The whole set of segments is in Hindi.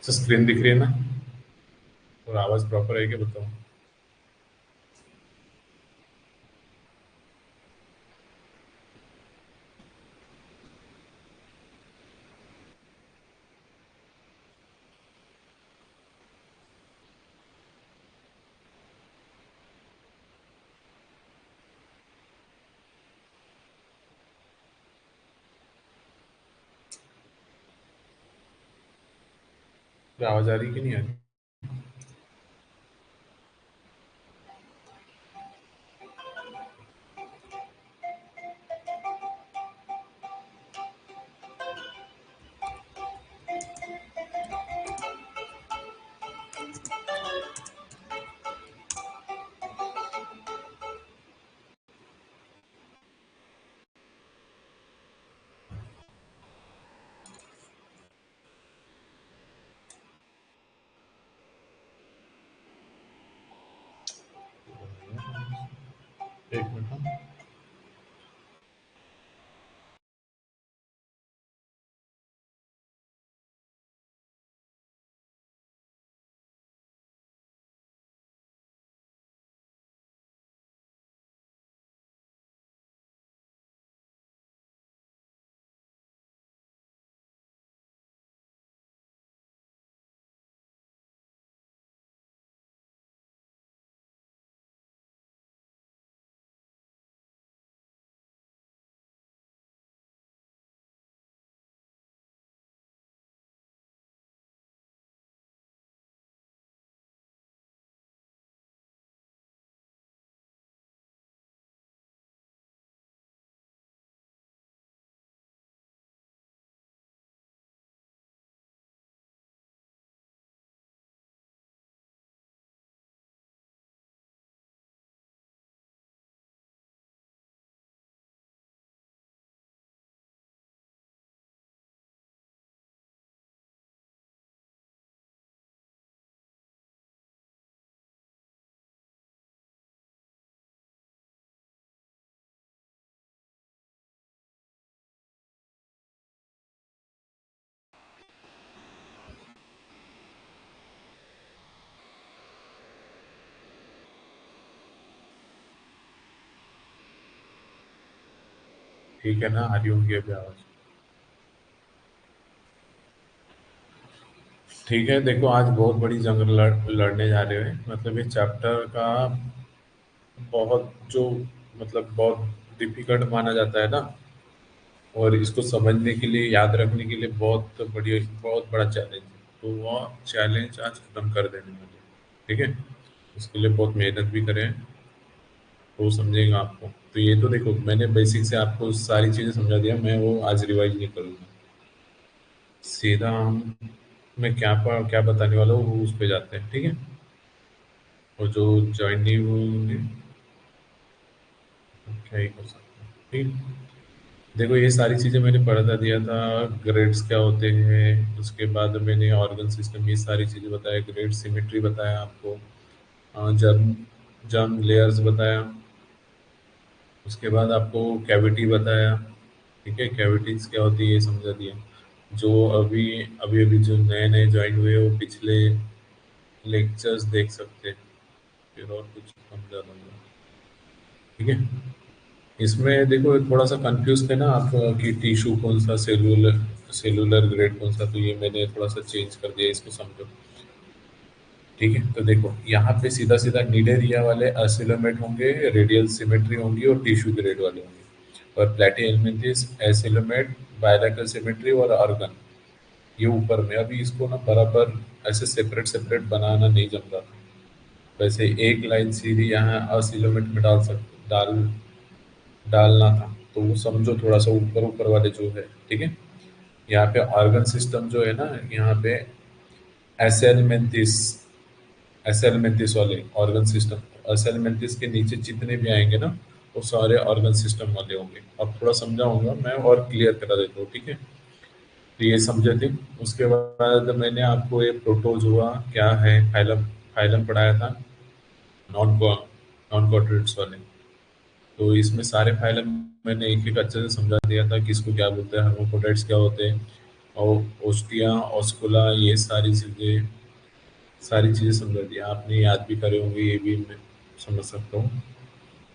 तो स्क्रीन दिख रही है ना? और आवाज प्रॉपर है क्या बताओ? फिर आवाज आ रही कि नहीं आ रही? एक मिनट हाँ। ठीक है ना, आ रही होंगी अभी आवाज। ठीक है, देखो आज बहुत बड़ी जंग लड़ने जा रहे हैं। मतलब ये चैप्टर का बहुत जो मतलब बहुत डिफिकल्ट माना जाता है ना, और इसको समझने के लिए, याद रखने के लिए बहुत बड़ा चैलेंज है। तो वो चैलेंज आज खत्म कर देने वाले हैं, ठीक है? उसके लिए बहुत मेहनत भी करें, तो समझेगा आपको। तो ये तो देखो, मैंने बेसिक से आपको सारी चीजें समझा दिया, मैं वो आज रिवाइज नहीं करूंगा। सीधा हम मैं क्या बताने वाला हूँ वो उस पे जाते हैं, ठीक है? और जो ज्वाइन नहीं हुए होंगे, क्या ही कर सकते हैं, ठीक है? देखो ये सारी चीजें मैंने पढ़ा दिया था। ग्रेड्स क्या होते हैं, उसके बाद मैंने ऑर्गन सिस्टम, ये सारी चीजें बताया, ग्रेड सिमेट्री बताया आपको, जर्म जर्म लेयर्स बताया। उसके बाद आपको कैविटी बताया, ठीक है? कैविटीज क्या होती है ये समझा दिया। जो अभी अभी अभी जो नए नए ज्वाइन हुए वो पिछले लेक्चर्स देख सकते हैं, फिर और कुछ समझा दूंगा, ठीक है? इसमें देखो थोड़ा सा कंफ्यूज थे ना आप कि टिश्यू कौन सा, सेलुलर सेलुलर ग्रेड कौन सा, तो ये मैंने थोड़ा सा चेंज कर दिया, इसको समझो, ठीक है? तो देखो यहाँ पे सीधा सीधा नीड एरिया वाले एसिलोमेट होंगे, रेडियल सिमेट्री होंगी और टिश्यू ग्रेड वाले होंगे। और प्लेटी एलिमेंटिस एसिलोमेट, बायलैटरल सिमेट्री और ऑर्गन, ये ऊपर में। अभी इसको ना बराबर ऐसे सेपरेट सेपरेट बनाना नहीं जम रहा था। वैसे एक लाइन सीधी यहाँ असिलोमेट में डालना था, तो वो समझो थोड़ा सा ऊपर ऊपर वाले जो है, ठीक है? यहाँ पे ऑर्गन सिस्टम जो है ना, यहाँ पे एसेलमेंथिस एसेलमेंथिस वाले ऑर्गन सिस्टम, एसेलमेंथिस के नीचे जितने भी आएंगे ना, वो सारे ऑर्गन सिस्टम वाले होंगे। अब थोड़ा समझाऊंगा मैं और क्लियर करा देता हूँ, ठीक है? तो ये समझे थे। उसके बाद मैंने आपको ये प्रोटोजोआ क्या है, फाइलम फाइलम पढ़ाया था, नॉन नॉन कॉर्पोरेट्स वाले। तो इसमें सारे फाइलम मैंने एक एक अच्छे से समझा दिया था कि इसको क्या बोलते हैं, हर्माफ्रोडाइट्स क्या होते हैं, और ओस्टिया ऑस्कुला, ये सारी चीज़ें समझा दी आपने, याद भी करे होंगे, ये भी मैं समझ सकता हूँ।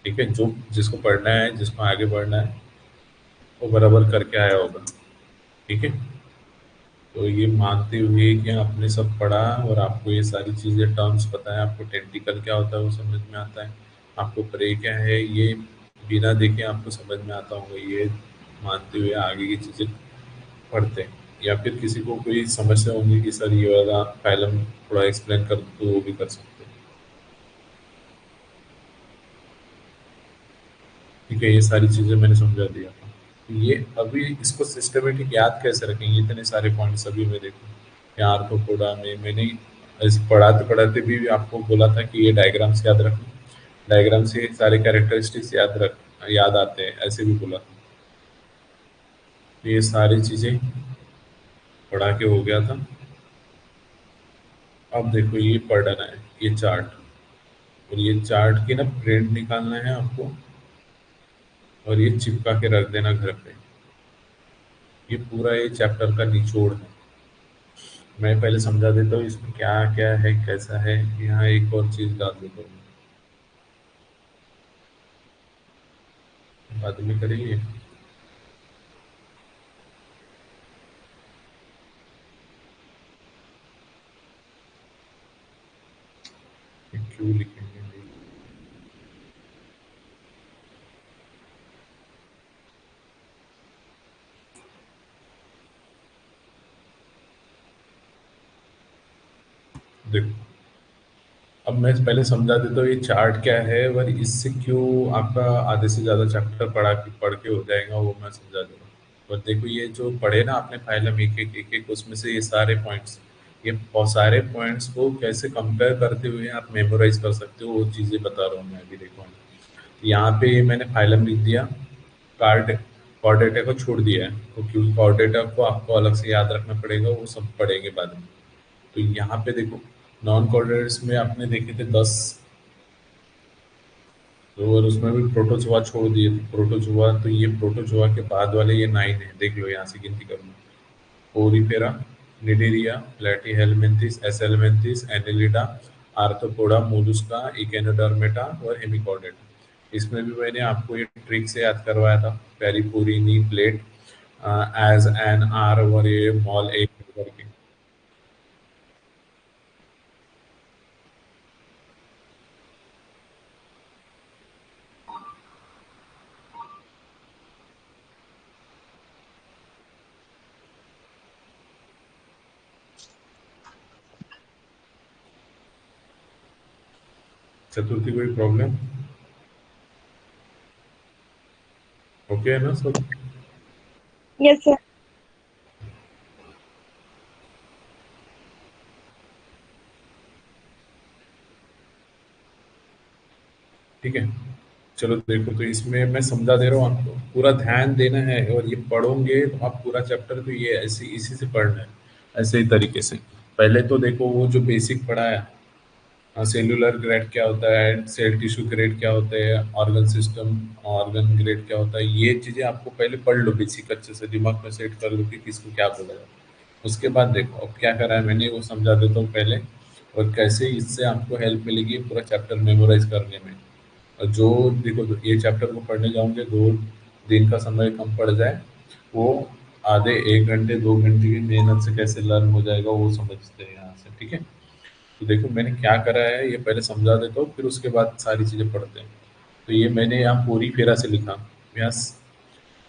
ठीक है, जो जिसको पढ़ना है, जिसको आगे बढ़ना है, वो बराबर करके आया होगा। ठीक है, तो ये मानते हुए कि आपने सब पढ़ा और आपको ये सारी चीज़ें टर्म्स पता है, आपको टेंटिकल क्या होता है वो समझ में आता है, आपको प्रे क्या है ये बिना देखे आपको समझ में आता होगा, ये मानते हुए आगे की चीज़ें पढ़ते हैं। या फिर किसी को कोई समस्या होगी कि सर ये वाला फाइलम थोड़ा एक्सप्लेन कर दो, तो वो भी कर सकते हैं। ठीक है, ये सारी चीज़ें मैंने समझा दिया था। तो ये अभी इसको सिस्टमेटिक याद कैसे रखेंगे, इतने सारे पॉइंट्स अभी मैं देखूँ यहाँ आर्थ्रोपोडा में मैंने ऐसे पढ़ाते पढ़ाते भी आपको बोला था कि ये डायग्राम्स याद रखो, डायग्राम से सारे कैरेक्टरिस्टिक्स याद आते हैं, ऐसे भी बोला था। तो ये सारी चीज़ें पढ़ा के हो गया था। अब देखो ये पढ़ना है, ये चार्ट, और ये चार्ट की ना प्रिंट निकालना है आपको, और ये चिपका के रख देना घर पे। ये पूरा ये चैप्टर का निचोड़ है। मैं पहले समझा देता हूँ इसमें क्या क्या है कैसा है। यहाँ एक और चीज़ डाल देता हूँ, बाद में करेंगे। ये क्यों लिखेंगे नहीं? देखो, अब मैं पहले समझा देता हूँ ये चार्ट क्या है और इससे क्यों आपका आधे से ज़्यादा चैप्टर पढ़ के हो जाएगा, वो मैं समझा दे रहा हूँ। और देखो ये जो पढ़े ना आपने फाइलम एक एक उसमें से ये सारे पॉइंट्स, ये बहुत सारे पॉइंट्स को कैसे कंपेयर करते हुए आप मेमोराइज कर सकते हो, वो चीज़ें बता रहा हूँ मैं अभी। देखो यहाँ पे ये मैंने फाइलम लिख दिया, कार्ड कॉर्ड डेटा को छोड़ दिया है, तो क्योंकि कॉर्ड डेटा को आपको अलग से याद रखना पड़ेगा, वो सब पढ़ेंगे बाद में। तो यहाँ पे देखो नॉन कोऑर्डिनेट्स में आपने देखे थे 10, तो और उसमें भी प्रोटोजोआ छोड़ दिए थे, प्रोटोजोआ, तो ये प्रोटोजोआ के बाद वाले ये 9 है, देख लो यहाँ से गिनती कर लो। ओरिफेरा, निडेरिया, प्लेटीहेलमिन्थिस, एसेलमिन्थिस, एनिलिडा, आर्थ्रोपोडा, मोलुस्का, इकेनोडर्मेटा और हेमिकॉर्डेटा। इसमें भी मैंने आपको ये ट्रिक से याद करवाया था, पेरिपोरिनी प्लेट एज एन आर और ये मॉल ए करके। चतुर्थी कोई प्रॉब्लम? ओके है ना सब? Yes, sir. ठीक है, चलो देखो, तो इसमें मैं समझा दे रहा हूँ आपको, पूरा ध्यान देना है, और ये पढ़ोगे तो आप पूरा चैप्टर तो ये ऐसे इसी से पढ़ना है, ऐसे ही तरीके से। पहले तो देखो वो जो बेसिक पढ़ा है, सेलुलर ग्रेड क्या होता है, सेल टिश्यू ग्रेड क्या होता है, ऑर्गन सिस्टम ऑर्गन ग्रेड क्या होता है, ये चीज़ें आपको पहले पढ़ लो बेसिक, अच्छे से दिमाग में सेट कर लो कि किसको क्या बोला जाए। उसके बाद देखो अब क्या करा है मैंने, वो समझा देता हूँ पहले, और कैसे इससे आपको हेल्प मिलेगी पूरा चैप्टर मेमोराइज करने में। और जो देखो ये चैप्टर को पढ़ने जाओगे, 2 दिन का समय कम पड़ जाए, वो आधे 1 घंटे 2 घंटे की मेहनत से कैसे लर्न हो जाएगा, वो समझते हैं यहाँ से। ठीक है, तो देखो मैंने क्या करा है, ये पहले समझा देता हूँ, फिर उसके बाद सारी चीज़ें पढ़ते हैं। तो ये मैंने यहाँ पूरी फेरा से लिखा, यहाँ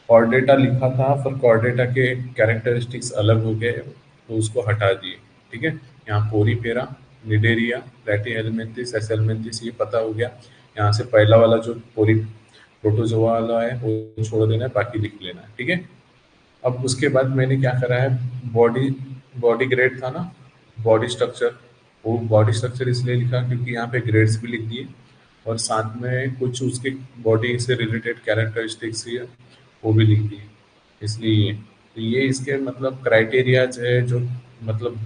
कॉर्डेटा लिखा था, पर कॉर्डेटा के कैरेक्टरिस्टिक्स अलग हो गए, तो उसको हटा दिए। ठीक है, यहाँ पोरी फेरा, निडेरिया, प्लेटीहेलमिन्थिस, एसेलमिन्थिस, ये पता हो गया। यहाँ से पहला वाला जो पोरी प्रोटोजोआ वाला है वो छोड़ देना है, बाकी लिख लेना है। ठीक है, अब उसके बाद मैंने क्या करा है, बॉडी बॉडी ग्रेड था ना, बॉडी स्ट्रक्चर, वो बॉडी स्ट्रक्चर इसलिए लिखा क्योंकि यहाँ पे ग्रेड्स भी लिख दिए, और साथ में कुछ उसके बॉडी से रिलेटेड कैरेक्टरिस्टिक्स ही है, वो भी लिख दिए। इसलिए तो ये इसके मतलब क्राइटेरियाज है, जो मतलब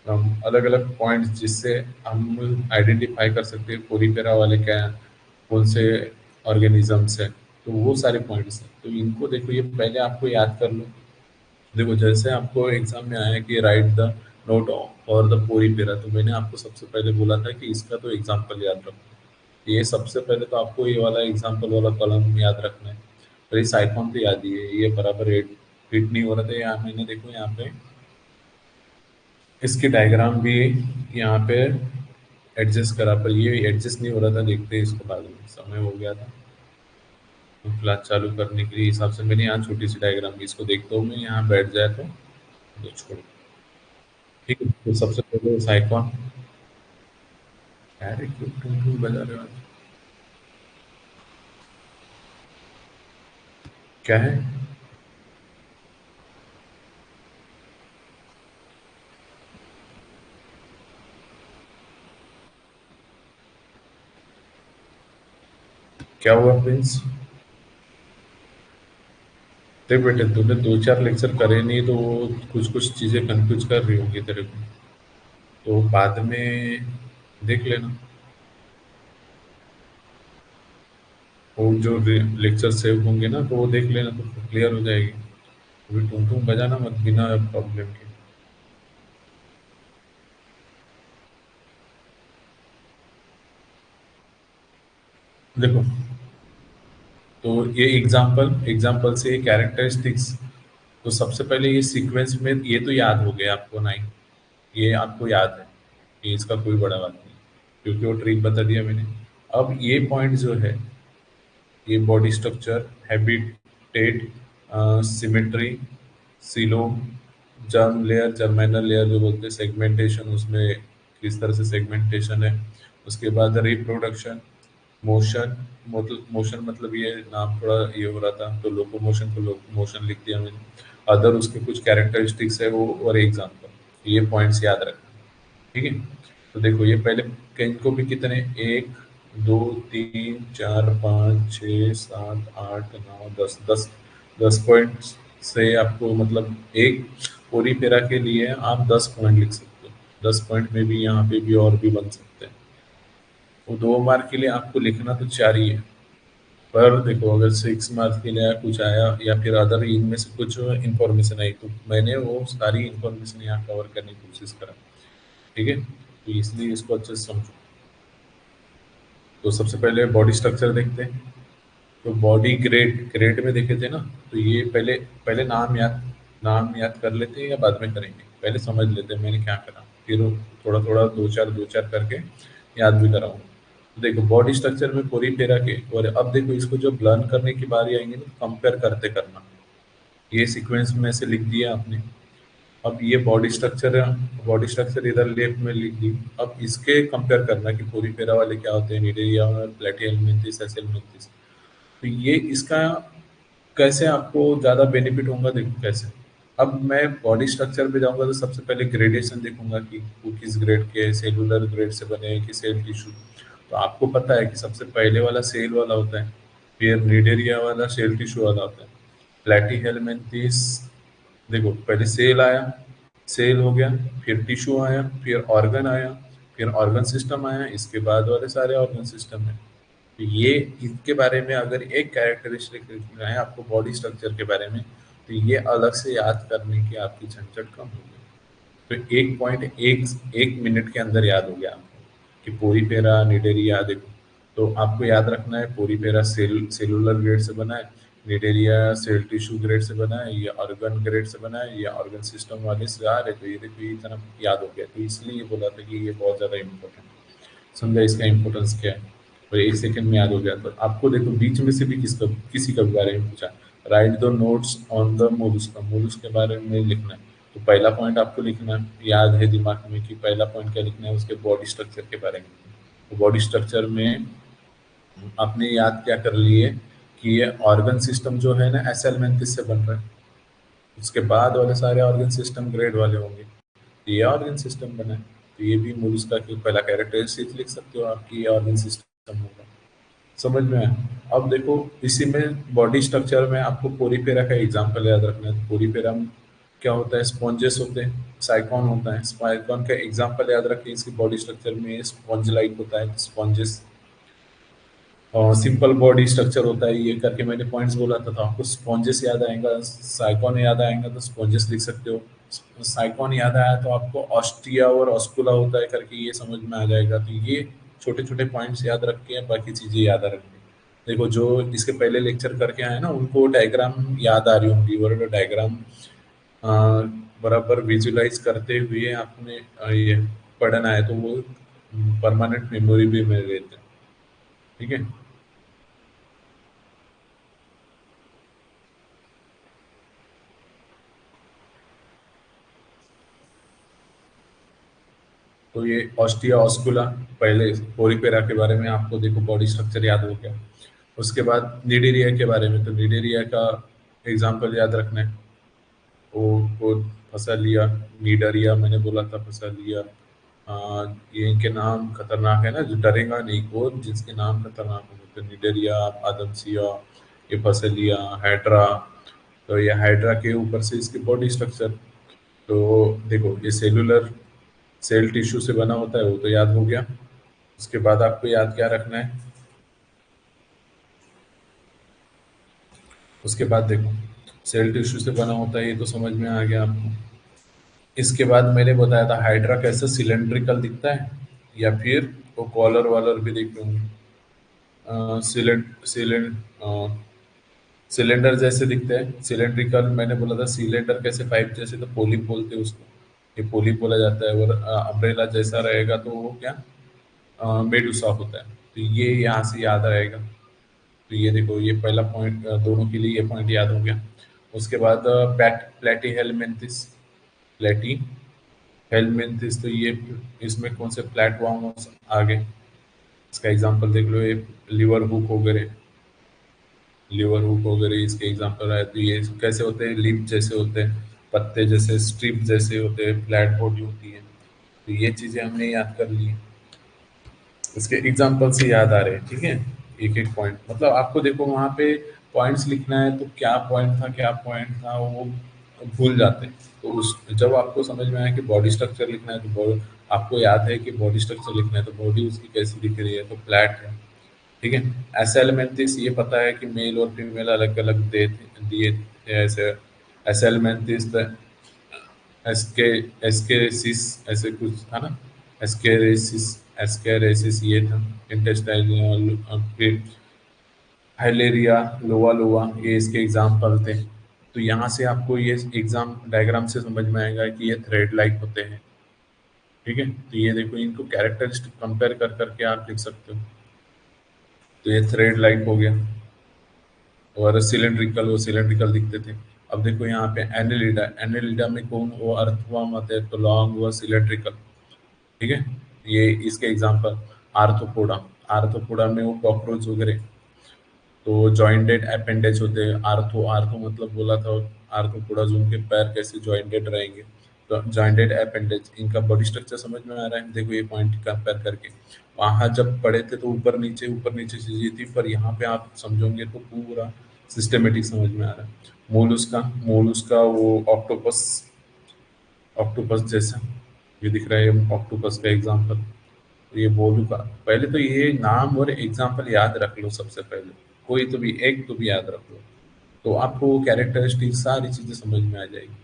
अलग अलग पॉइंट्स जिससे हम आइडेंटिफाई कर सकते हैं कोरिपेरा वाले क्या कौन से ऑर्गेनिजम्स है, तो वो सारे पॉइंट्स हैं। तो इनको देखो, ये पहले आपको याद कर लो, देखो जैसे आपको एग्जाम में आया कि राइट द नोट और द पूरी पेरा, तो मैंने आपको सबसे पहले बोला था कि इसका तो एग्जाम्पल याद रखो। ये सबसे पहले तो आपको ये वाला एग्जाम्पल वाला कॉलम याद रखना है। और इस आइकॉन तो याद ही है, ये बराबर हिट नहीं हो रहा था यहाँ। मैंने देखो यहाँ पे इसकी डायग्राम भी यहाँ पे एडजस्ट करा, पर ये एडजस्ट नहीं हो रहा था। देखते हैं इसको बाद में, समय हो गया था। तो क्लास चालू करने के लिए हिसाब से मैंने यहाँ छोटी सी डायग्राम की, इसको देखता हूँ मैं, यहाँ बैठ जाए तो छोड़ो। ठीक है, तो सबसे पहले इस आइकॉन, अरे क्यों टूं टूं बजा रहे हो आज? क्या है? क्या हुआ प्रिंस? देख बेटे, तूने दो चार लेक्चर करे नहीं, तो वो कुछ कुछ चीजें कंफ्यूज कर रही होंगी तेरे को, तो बाद में देख लेना। वो जो लेक्चर सेव होंगे ना, तो वो देख लेना, तो क्लियर हो जाएगी। अभी टूं टूं बजाना मत बिना प्रॉब्लम के। देखो, तो ये एग्जाम्पल एग्जाम्पल से ये कैरेक्टरिस्टिक्स, तो सबसे पहले ये सीक्वेंस में ये तो याद हो गया आपको, नाइन, ये आपको याद है, ये इसका कोई बड़ा बात नहीं, क्योंकि वो ट्रिक बता दिया मैंने। अब ये पॉइंट जो है, ये बॉडी स्ट्रक्चर, हैबिटेट, सिमेट्री, सिलो, जर्म लेयर, जर्मिनल लेयर जो बोलते हैं, सेगमेंटेशन, उसमें किस तरह से सेगमेंटेशन है। उसके बाद रिप्रोडक्शन, मोशन, मतलब मोशन मतलब ये नाम थोड़ा ये हो रहा था, तो लोकोमोशन को लोकोमोशन लिख दिया मैंने। अदर उसके कुछ कैरेक्टरिस्टिक्स है वो, और एग्जाम्पल, ये पॉइंट्स याद रखना। ठीक है, तो देखो ये पहले कहीं को भी कितने, एक, दो, तीन, चार, पाँच, छः, सात, आठ, नौ, दस, दस, 10 पॉइंट से आपको, मतलब एक पूरी पेरा के लिए आप 10 पॉइंट लिख सकते हो। 10 पॉइंट में भी यहाँ पे भी और भी बन सकते हैं। वो 2 मार्क के लिए आपको लिखना तो चार ही है। पर देखो, अगर 6 मार्क्स के लिए कुछ आया या फिर अदर इनमें से कुछ इंफॉर्मेशन आई, तो मैंने वो सारी इंफॉर्मेशन यहाँ कवर करने की कोशिश करा। ठीक है, तो इसलिए इसको अच्छे से समझो। तो सबसे पहले बॉडी स्ट्रक्चर देखते हैं। तो बॉडी ग्रेड ग्रेड में देखे थे ना, तो ये पहले पहले नाम याद कर लेते हैं या बाद में करेंगे? पहले समझ लेते हैं मैंने क्या करा, फिर थोड़ा थोड़ा दो चार करके याद भी कराऊंगा। तो देखो बॉडी स्ट्रक्चर में पूरी पेरा के, और अब देखो इसको जब लर्न करने की बारी आएंगी ना, तो कंपेयर करते करना। ये सीक्वेंस में से लिख दिया आपने। अब ये बॉडी स्ट्रक्चर है, बॉडी स्ट्रक्चर इधर लेफ्ट में लिख दी। अब इसके कंपेयर करना कि पूरी पेरा वाले क्या होते हैं, निडेरिया और प्लेटिहेल्मिन्थेस, एसेल्मिन्थेस। तो ये इसका कैसे आपको ज़्यादा बेनिफिट होगा, देखो कैसे। अब मैं बॉडी स्ट्रक्चर पे जाऊंगा, तो सबसे पहले ग्रेडेशन देखूंगा कि वो किस ग्रेड के, सेलुलर ग्रेड से बने हैं कि सेल टिश्यू। तो आपको पता है कि सबसे पहले वाला सेल वाला होता है, फिर निडेरिया वाला सेल टिश्यू वाला होता है। प्लेटिहेल्मिन्थेस, देखो पहले सेल आया, सेल हो गया, फिर टिश्यू आया, फिर ऑर्गन आया, फिर ऑर्गन सिस्टम आया, इसके बाद वाले सारे ऑर्गन सिस्टम है। तो ये इनके बारे में अगर एक कैरेक्टरिस्टिक लिखना है आपको बॉडी स्ट्रक्चर के बारे में, तो ये अलग से याद करने की आपकी झंझट कम होगी। तो एक पॉइंट एक मिनट के अंदर याद हो गया आपको कि पोरीफेरा निडेरिया। देखो, तो आपको याद रखना है, पोरीफेरा सेलुलर ग्रेड से बना है, निडेरिया सेल टिश्यू ग्रेड से बना है, ये ऑर्गन ग्रेड से बना है, ये ऑर्गन सिस्टम वाले से आ रहे। तो ये देखो ये इतना याद हो गया, तो इसलिए ये बोला था कि ये बहुत ज़्यादा इम्पोर्टेंट है। समझा इसका इम्पोर्टेंस क्या है? और एक सेकंड में याद हो गया। तो आपको देखो बीच में से भी किसी का भी बारे में पूछा, right the notes on the mollusc, mollusc के बारे में लिखना है। तो पहला पॉइंट आपको लिखना है, याद है दिमाग में कि पहला पॉइंट क्या लिखना है, उसके बॉडी स्ट्रक्चर के बारे में। तो बॉडी स्ट्रक्चर में आपने याद क्या कर लिए कि ये ऑर्गन सिस्टम जो है ना, एसेलमेंथिस से बन रहा है। उसके बाद वाले सारे ऑर्गन सिस्टम ग्रेड वाले होंगे। तो ये ऑर्गन सिस्टम बना है, तो ये भी मोलस्का की पहला कैरेक्टरिस्टिक लिख सकते हो आपकी, ये ऑर्गन सिस्टम होगा। समझ में आया? अब देखो इसी में बॉडी स्ट्रक्चर में आपको पोरीफेरा का एग्जांपल याद रखना है। पोरीफेरा में क्या होता है, स्पॉन्जेस होते हैं, साइकॉन होता है। साइकॉन का एग्जांपल याद रखें, इसकी बॉडी स्ट्रक्चर में स्पॉन्ज लाइक होता है, स्पॉन्जेस। और सिंपल बॉडी स्ट्रक्चर होता है, ये करके मैंने पॉइंट्स बोला था। तो आपको स्पॉन्जेस याद आएगा, साइकॉन याद आएगा तो स्पॉन्जेस लिख सकते हो। साइकॉन याद आया तो आपको ऑस्टिया और ऑस्कुला होता है करके ये समझ में आ जाएगा। तो ये छोटे छोटे पॉइंट्स याद रख के बाकी चीजें याद रखनी। देखो जो इसके पहले लेक्चर करके आए ना उनको डायग्राम याद आ रही होंगी, और डायग्राम बराबर विजुलाइज करते हुए आपने ये पढ़ना है तो वो परमानेंट मेमोरी भी में रहते हैं। ठीक है। तो ये ऑस्टिया ऑस्कुला, पहले पोरिफेरा के बारे में आपको देखो बॉडी स्ट्रक्चर याद हो गया। उसके बाद निडेरिया के बारे में, तो निडेरिया का एग्जांपल याद रखना है। वो फंसा लिया, निडरिया मैंने बोला था फंसा लिया। ये इनके नाम खतरनाक है ना, जो डरेगा नहीं वो जिसके नाम खतरनाक हो, तो निडरिया, आदमसिया, ये फसलिया, हाइड्रा। तो ये हाइड्रा के ऊपर से इसकी बॉडी स्ट्रक्चर। तो देखो ये सेलुलर, सेल टिश्यू से बना होता है, वो तो याद हो गया। उसके बाद आपको याद क्या रखना है, उसके बाद देखो सेल टिश्यू से बना होता है, ये तो समझ में आ गया आपको। इसके बाद मैंने बताया था हाइड्रा कैसे सिलेंड्रिकल दिखता है, या फिर वो कॉलर वालर भी देखते होंगे। सिलेंड सिलेंड सिलेंडर जैसे दिखते हैं, सिलेंड्रिकल मैंने बोला था। सिलेंडर कैसे पाइप जैसे, तो पोलिप बोलते हैं उसको, ये पोलिप बोला जाता है। और अम्ब्रेला जैसा रहेगा तो वो क्या, मेडुसा होता है। तो ये यहाँ से याद रहेगा। तो ये देखो ये पहला पॉइंट, दोनों के लिए ये पॉइंट याद हो गया। उसके बाद प्लेटी हेलमिंथिस, प्लेटी हेलमिंथिस, तो ये इसमें कौन से प्लेटफॉर्म आ गए, इसका एग्जांपल देख लो। ये लिवर हुक वगैरह, लिवर हुक वगैरह इसके एग्जांपल है। तो ये कैसे होते हैं, लीफ जैसे होते हैं, पत्ते जैसे, स्ट्रिप जैसे होते हैं, फ्लैट बॉडी होती है। तो ये चीजें हमने याद कर ली, इसके एग्जांपल से याद आ रहे हैं। ठीक है, एक एक पॉइंट मतलब आपको देखो वहां पे पॉइंट्स लिखना है, तो क्या पॉइंट था क्या पॉइंट था वो भूल जाते हैं। तो उस जब आपको समझ में आया कि बॉडी स्ट्रक्चर लिखना है तो आपको याद है कि बॉडी स्ट्रक्चर लिखना है, तो बॉडी उसकी कैसी दिख रही है, तो फ्लैट है। ठीक है। एसेलमेंथिस, ये पता है कि मेल और फीमेल अलग अलग दे दिए थे ऐसे। एसेलमेंथिस, एस्के एस्केरेसिस ऐसे कुछ था ना, एस्केरेसिस, एस्केरेसिस ये था। इंटेस्टाइनल, फिर हाइलेरिया, लोआ लोआ, ये इसके एग्जाम्पल थे। तो यहाँ से आपको ये एग्जाम डायग्राम से समझ में आएगा कि ये थ्रेड लाइक होते हैं। ठीक है, तो ये देखो इनको कैरेक्टरिस्टिक कंपेयर कर करके आप लिख सकते हो। तो ये थ्रेड लाइक हो गया। और सिलेंड्रिकल, वो सिलेंड्रिकल दिखते थे। अब देखो यहाँ पे एनेलिडा, एनेलिडा में कौन, वो अर्थवर्म आते हैं, तो लॉन्ग वो सिलेंड्रिकल। ठीक है। ये इसके एग्जांपल, आर्थ्रोपोडा, आर्थ्रोपोडा में वो कॉकरोच वगैरह। तो जॉइंटेड अपेंडेज होते हैं। आर्थो, आर्थो मतलब बोला था, आर्थ्रोपोडा जो उनके पैर कैसे जॉइंटेड रहेंगे। तो जॉइंटेड अपेंडेज, इनका बॉडी स्ट्रक्चर समझ में आ रहा है। देखो ये पॉइंट कंपेयर करके, वहां जब पढ़े थे तो ऊपर नीचे चीजें थी, पर यहाँ पे आप समझोगे तो पूरा सिस्टमेटिक समझ में आ रहा है। मोलुस्का, मोलुस्का वो ऑक्टोपस, ऑक्टोपस जैसा ये दिख रहा है, ऑक्टोपस का एग्जांपल। तो ये बोलू का, पहले तो ये नाम और एग्जांपल याद रख लो सबसे पहले, कोई तो भी एक तो भी याद रख लो, तो आपको वो कैरेक्टरिस्टिक सारी चीजें समझ में आ जाएगी।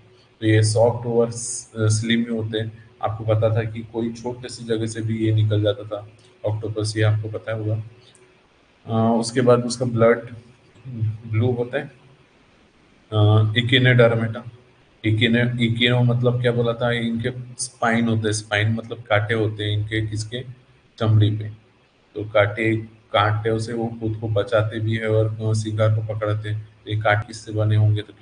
तो ये सॉफ्ट और स्लिम होते हैं। आपको पता था कि कोई छोटे सी जगह से भी ये निकल जाता था ऑक्टोपस, ये आपको पता होगा। उसके बाद उसका ब्लड ब्लू होता है। इकिनेडर्मेटा, इकिनो मतलब क्या बोला था, इनके स्पाइन होते हैं, स्पाइन मतलब कांटे होते हैं इनके, किसके, चमड़ी पे। तो कांटे, कांटे से वो खुद को बचाते भी है और शिकार को पकड़ते हैं। तो ये कांटे किससे बने होंगे, तो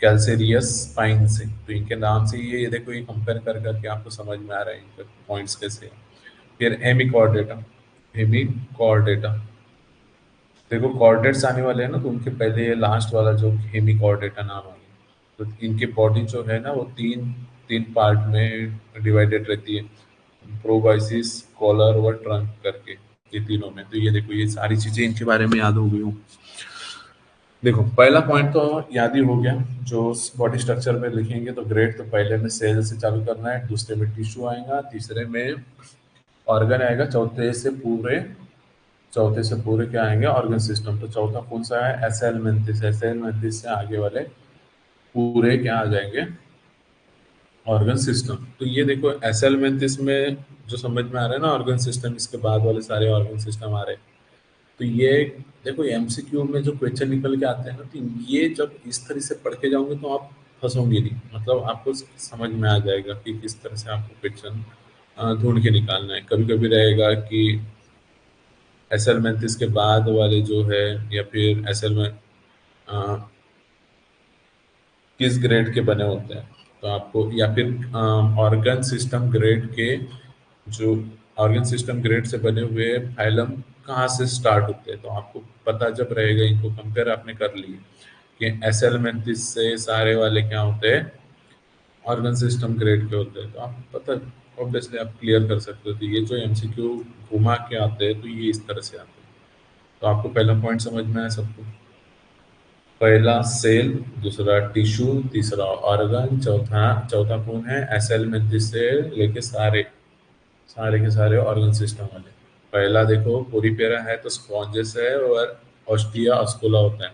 कैल्सेरियस स्पाइन से। तो इनके नाम से ये देखो, ये कंपेयर कर करके आपको समझ में आ रहा है इनके पॉइंट्स कैसे हैं। फिर हेमिकॉर्डेटा, हेमिकॉर्डेटा, देखो कॉर्डेट्स आने वाले हैं ना, तो उनके पहले ये लास्ट वाला जो हेमिकॉर्डेटा नाम आ गया। तो इनकी बॉडी जो है ना वो तीन तीन पार्ट में डिवाइडेड रहती है, प्रोबाइसिस, कॉलर और ट्रंक करके, ये तीनों में। तो ये देखो ये सारी चीजें इनके बारे में याद हो गई हो। देखो पहला पॉइंट तो याद ही हो गया, जो बॉडी स्ट्रक्चर में लिखेंगे तो ग्रेड, तो पहले में सेल से चालू करना है, दूसरे में टिश्यू आएगा, तीसरे में ऑर्गन आएगा, चौथे से पूरे चौथे से पूरे क्या आएंगे, ऑर्गन सिस्टम। तो चौथा कौन सा है, एसेलमेंथिस। एसेलमेंथिस से आगे वाले पूरे क्या आ जाएंगे, ऑर्गन सिस्टम। तो ये देखो एसेलमेंथिस में जो समझ में आ रहा है ना ऑर्गन सिस्टम, इसके बाद वाले सारे ऑर्गन सिस्टम आ रहे हैं। तो ये देखो एमसीक्यू में जो क्वेश्चन निकल के आते हैं ना, तो ये जब इस तरह से पढ़ के जाओगे तो आप फंसोगे नहीं, मतलब आपको समझ में आ जाएगा कि किस तरह से आपको क्वेश्चन ढूंढ के निकालना है। कभी कभी रहेगा कि एसेलमेंथिस के बाद वाले जो है, या फिर एसेलमेंट किस ग्रेड के बने होते हैं, तो आपको, या फिर ऑर्गन सिस्टम ग्रेड के, जो ऑर्गन सिस्टम ग्रेड से बने हुए फाइलम कहाँ से स्टार्ट होते हैं, तो आपको पता जब रहेगा, इनको कंपेयर आपने कर लिए कि एसेलमेंथिस से सारे वाले क्या होते हैं, ऑर्गन सिस्टम ग्रेड के होते हैं, तो आप पता ऑब्वियसली आप क्लियर कर सकते हो। तो ये जो एमसीक्यू घुमा के आते हैं, तो ये इस तरह से आते हैं। तो आपको पहला पॉइंट समझ में आया सबको, पहला सेल, दूसरा टिश्यू, तीसरा ऑर्गन, चौथा चौथा कौन है, एसेलमेंथिस से लेके सारे सारे के सारे ऑर्गन सिस्टम वाले। पहला देखो पोरीपेरा है तो स्पॉन्जेस है, और ऑस्टिया ऑस्कुला होता है।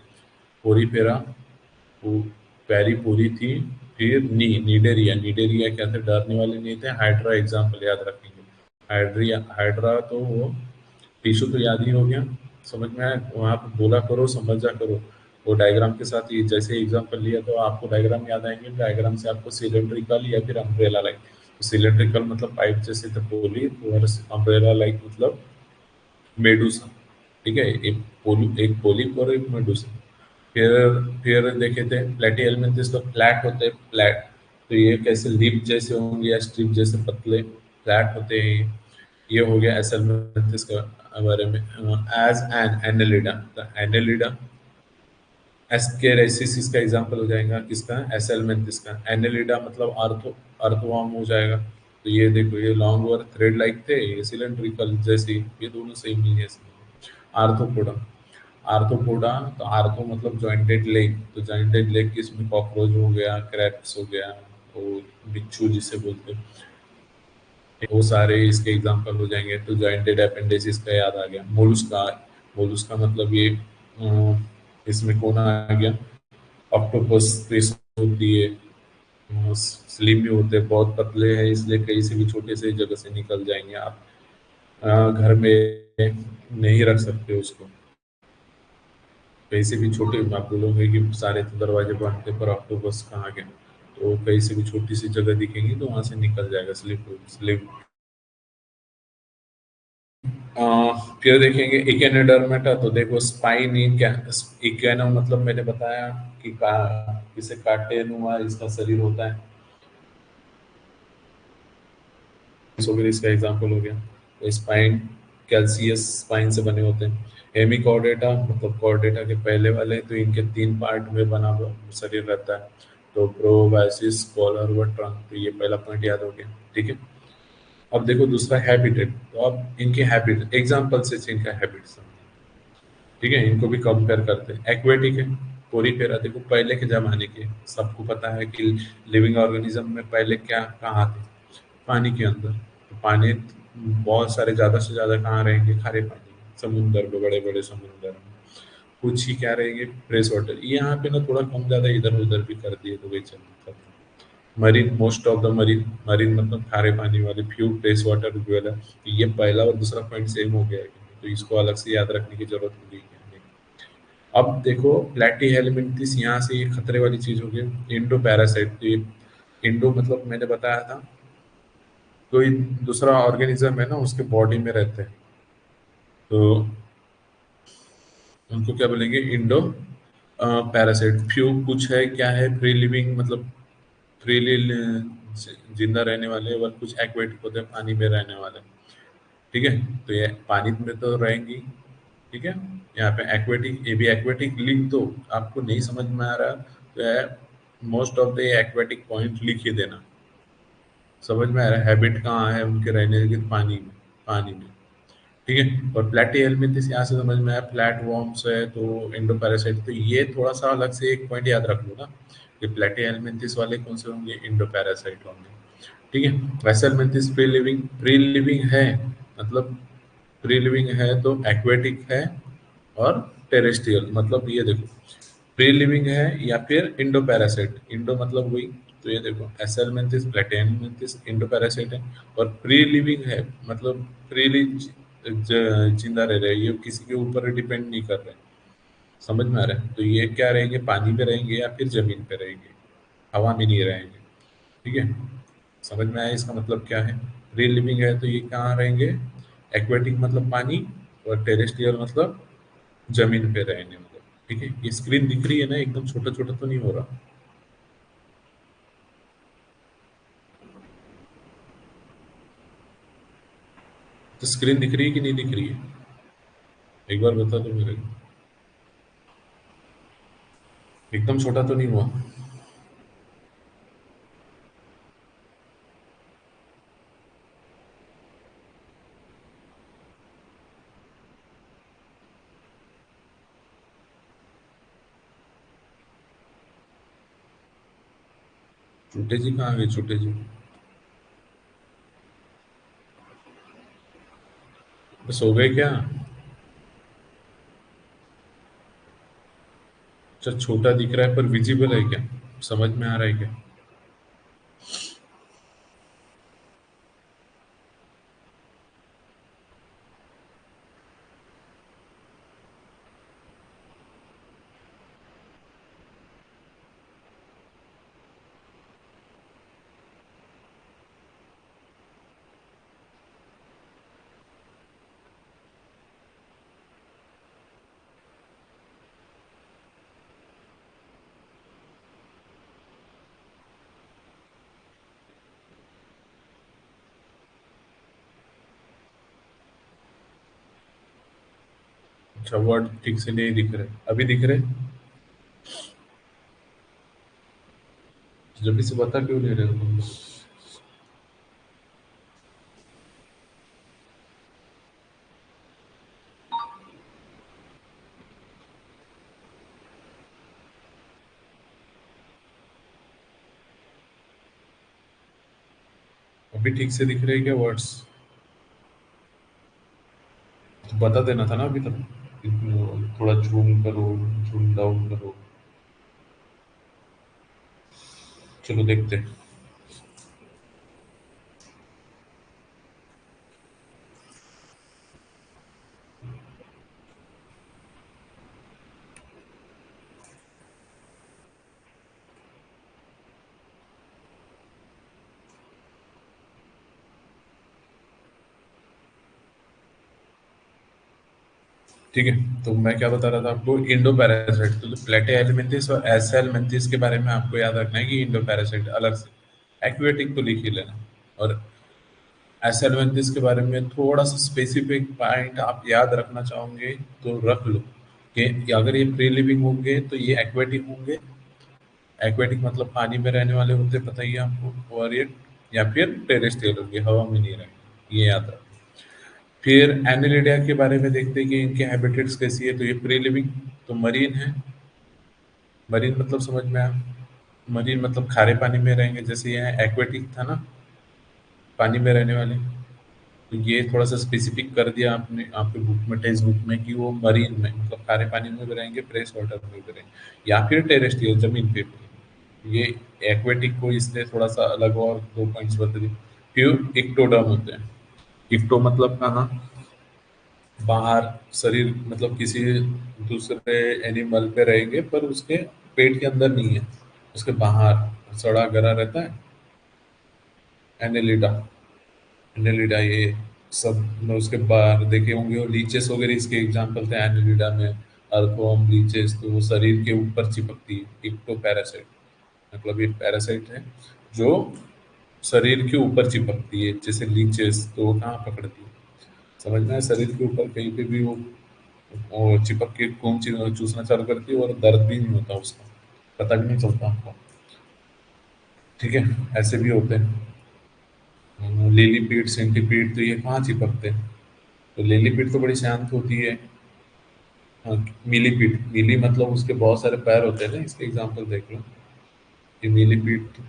पोरीपेरा, पैरी पूरी थी। फिर नीडेरिया, नीडेरिया क्या थे, डरने वाले नहीं थे। हाइड्रा एग्जाम्पल याद रखेंगे, हाइड्रिया हाइड्रा तो वो टिश्यू तो याद ही हो गया, समझ में आया, वहाँ पे बोला करो समझ जा करो। वो डायग्राम के साथ ही जैसे एग्जाम्पल लिया तो आपको डायग्राम याद आएंगे, डायग्राम से आपको सिलेंड्रिकल या फिर अम्ब्रेला लाइक। सिलेंड्रिकल मतलब पाइप जैसे तपोली, और अम्ब्रेला लाइक मतलब मेडूसा। ठीक है, एक पोलिप और एक मेडूसा। फिर फिर देखे थे प्लेटी एलिमेंट्स, तो फ्लैट होते हैं, फ्लैट। तो ये कैसे लिप जैसे होंगे या स्ट्रिप जैसे पतले फ्लैट होते हैं। ये हो गया एसेलमेंथिस के बारे में। एज एन एनेलिडा, तो एनेलिडा एस्केरेसिस इसका एग्जांपल हो जाएगा, किसका, एसेलमेंथिस का। एनेलिडा मतलब अर्थवर्म हो जाएगा। तो ये देखो, ये लॉन्ग और थ्रेड लाइक थे, ये सिलेंड्रिकल जैसे, ये दोनों सेम नहीं है। आर्थ्रोपोडा, आर्थ्रोपोडा, तो आर्थो मतलब जॉइंटेड लेग, तो जॉइंटेड लेग की इसमें कॉकरोच हो गया, क्रैप्स हो गया, और बिच्छू जिसे बोलते हैं, वो सारे इसके एग्जांपल हो जाएंगे। तो जॉइंटेड अपेंडिसिस का याद आ गया। मोलुस्का, मोलुस्का मतलब ये इसमें कौन आ गया, ऑक्टोपस फिश होती है, स्लिम भी होते हैं, बहुत पतले हैं, इसलिए कहीं से भी छोटे से जगह से निकल जाएंगे आप। घर में नहीं रख सकते उसको, कहीं से भी छोटे, आप बोलोगे कि सारे तो दरवाजे बंद थे पर ऑक्टोपस कहाँ गया, तो कहीं से भी छोटी सी जगह दिखेंगी तो वहां से निकल जाएगा, स्लिप स्लिप। फिर देखेंगे इकेनोडर्मेटा, तो देखो स्पाइन इन क्या, इकेनो मतलब मैंने बताया कि किसे काटे नुमा इसका शरीर होता है, वगैरह इसका एग्जाम्पल हो गया। तो स्पाइन कैल्सियस स्पाइन से बने होते हैं। हेमिकॉर्डेटा मतलब कॉर्डेटा के पहले वाले, तो इनके तीन पार्ट में बना हुआ शरीर रहता है। तो प्रोबाइसिस, कॉलर व ट्रंक, तो ये पहला पॉइंट याद हो गया। ठीक है, अब देखो दूसरा हैबिटेट, तो अब इनके हैबिट एग्जाम्पल से इनका हैबिट, ठीक है, इनको भी कंपेयर करते हैं। एक्वेटिक है, पोरीफेरा, देखो पहले के जमाने के, सबको पता है कि लिविंग ऑर्गेनिज्म में पहले क्या कहाँ थे, पानी के अंदर। तो पानी बहुत सारे, ज़्यादा से ज़्यादा कहाँ रहेंगे, खारे पानी में, समुंदर में, बड़े बड़े समुंदर में। कुछ ही क्या रहेंगे, फ्रेश वाटर। यहाँ पे ना थोड़ा कम ज़्यादा इधर उधर भी कर दिए तो वही चल। Marine, most of the marine, marine मतलब खारे पानी वाले, फ्यू फ्रेश वाटर वेल है। तो ये पहला और दूसरा पॉइंट सेम हो गया है, तो इसको अलग से याद रखने की जरूरत होगी। अब देखो प्लेटी हेलमिंथिस, यहाँ से ये खतरे वाली चीज हो गई, इंडो पैरासाइट। तो ये इंडो मतलब मैंने बताया था, कोई दूसरा ऑर्गेनिज्म है ना उसके बॉडी में रहते हैं, तो उनको क्या बोलेंगे, इंडो पैरासाइट। फ्यू कुछ है, क्या है, फ्री लिविंग मतलब फ्रीली जिंदा रहने वाले, और कुछ एक्वेटिक होते हैं, पानी में रहने वाले। ठीक है, तो ये पानी में तो रहेंगी। ठीक है, यहाँ पे एक्वेटिक, ये भी एक्वेटिक लिंक, तो आपको नहीं समझ में आ रहा तो most of the aquatic point लिख ही देना। समझ में आ रहा है हैबिट कहाँ है उनके रहने के, पानी में, पानी में। ठीक है, और प्लेटी हेलमिंथिस यहाँ से समझ में आया, फ्लैट वॉर्म्स है तो इंडो पैरासाइट। तो ये थोड़ा सा अलग से एक पॉइंट याद रख लो ना, कि प्लेटी हेलमिंथिस वाले कौन से होंगे, इंडो पैरासाइट होंगे। ठीक है, वैसे helminths free living, free living है मतलब फ्री लिविंग है तो एक्वेटिक है और टेरेस्ट्रियल, मतलब ये देखो, फ्री लिविंग है या फिर इंडो पैरासाइट, इंडो मतलब वही, तो ये देखो एसेलमेंथिस प्लेटेनमेंथिस इंडो पैरासाइट है, और फ्री लिविंग है मतलब फ्रीली जिंदा रह रहे हैं, ये किसी के ऊपर डिपेंड नहीं कर रहे। समझ में आ रहा है? तो ये क्या रहेंगे, पानी पे रहेंगे या फिर जमीन पे रहेंगे, हवा में नहीं रहेंगे। ठीक है, समझ में आया इसका मतलब क्या है? फ्री लिविंग है तो ये कहाँ रहेंगे, एक्वेटिक मतलब पानी, और टेरेस्ट्रियल मतलब जमीन पे रहेंगे मतलब। ठीक है, ये स्क्रीन दिख रही है ना, एकदम छोटा छोटा तो नहीं हो रहा? तो स्क्रीन दिख रही है कि नहीं दिख रही है? एक बार बता दो मेरे को। एकदम छोटा तो नहीं हुआ? छोटे जी कहाँ गए, छोटे जी? बस हो गए क्या? अच्छा, छोटा दिख रहा है पर विजिबल है क्या? समझ में आ रहा है क्या? अच्छा, वर्ड ठीक से नहीं दिख रहे, अभी दिख रहे? जब से बता क्यों ले रहे हो तुम लोग? अभी ठीक से दिख रहे हैं क्या वर्ड्स? तो बता देना था ना अभी तक। थोड़ा जूम करो, जूम डाउन करो। चलो देखते हैं। ठीक है, तो मैं क्या बता रहा था आपको, इंडो पैरासाइट, तो प्लेटे एलिमेंथिस और एस एलिमेंथिस के बारे में आपको याद रखना है कि इंडो पैरासाइट अलग से, एक्वेटिक तो लिख ही लेना। और एस एलिमेंथिस के बारे में थोड़ा सा स्पेसिफिक पॉइंट आप याद रखना चाहोगे तो रख लो, कि अगर ये फ्री लिविंग होंगे तो ये एक्वेटिक होंगे। एक्वेटिक मतलब पानी में रहने वाले होते, पता ही है आपको, और ये या फिर टेरेस्ट्रियल होंगे, हवा में नहीं रहेंगे, ये याद रखो। फिर एनिलिडा के बारे में देखते हैं कि इनके हैबिटेट्स कैसी है, तो ये फ्री लिविंग, तो मरीन है। मरीन मतलब समझ में आया? मरीन मतलब खारे पानी में रहेंगे, जैसे यहाँ एक्वेटिक था ना, पानी में रहने वाले। तो ये थोड़ा सा स्पेसिफिक कर दिया आपने आपके बुक में, टेक्स्ट बुक में, कि वो मरीन में मतलब खारे पानी में भी रहेंगे, फ्रेश वाटर में भी रहेंगे, या फिर टेरेस्ट्रियल जमीन पे भी। ये एक्वेटिक को इसलिए थोड़ा सा अलग और दो पॉइंट्स बता दिए। फिर इक्टोडर्म होते हैं। इक्टो मतलब कहाँ, बाहर, शरीर मतलब किसी दूसरे एनिमल पे रहेंगे पर उसके पेट के अंदर नहीं है, उसके बाहर सड़ा गला रहता है। एनेलिडा, एनेलिडा ये सब में उसके बाहर देखे होंगे, और लीचेस वगैरह इसके एग्जाम्पल थे एनेलिडा में। अर्थवॉर्म, लीचेस, तो वो शरीर के ऊपर चिपकती है, इक्टो पैरासाइट, मतलब ये पैरासाइट है जो शरीर के ऊपर चिपकती है, जैसे लीचेस तो वो कहाँ पकड़ती है, समझ में है? शरीर के ऊपर कहीं पे भी वो चिपक के खून चूसना चालू करती है, और दर्द भी नहीं होता उसका, पता भी नहीं चलता हमको। ठीक है, ऐसे भी होते हैं। लिलीपीड, सेंटीपीड, तो ये कहाँ चिपकते हैं? तो लिलीपीड तो बड़ी शांत होती है। हाँ, मिलीपीड, मिली मतलब उसके बहुत सारे पैर होते हैं ना, इसके एग्जांपल देख लो। ये मिलीपीड तो,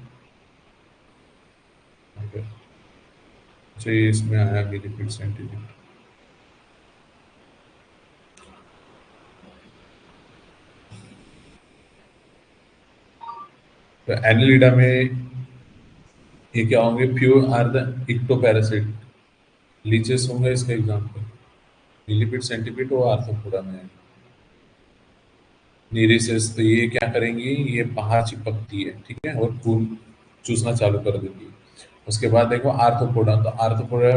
अच्छा ये इसमें आया मिलीपीड, सेंटीपीड। तो एनिलिडा में ये क्या होंगे, फ्यू आर द इक्टोपैरासिट, लीचेस होंगे इसका एग्जाम्पल, मिलीपीड सेंटीपीड वो आर्थ्रोपोडा में है। नीरिसेस तो ये क्या करेंगी, ये बाहर चिपकती है, ठीक है, और खून चूसना चालू कर देती है। उसके बाद देखो आर्थ्रोपोडा, तो आर्थ्रोपोडा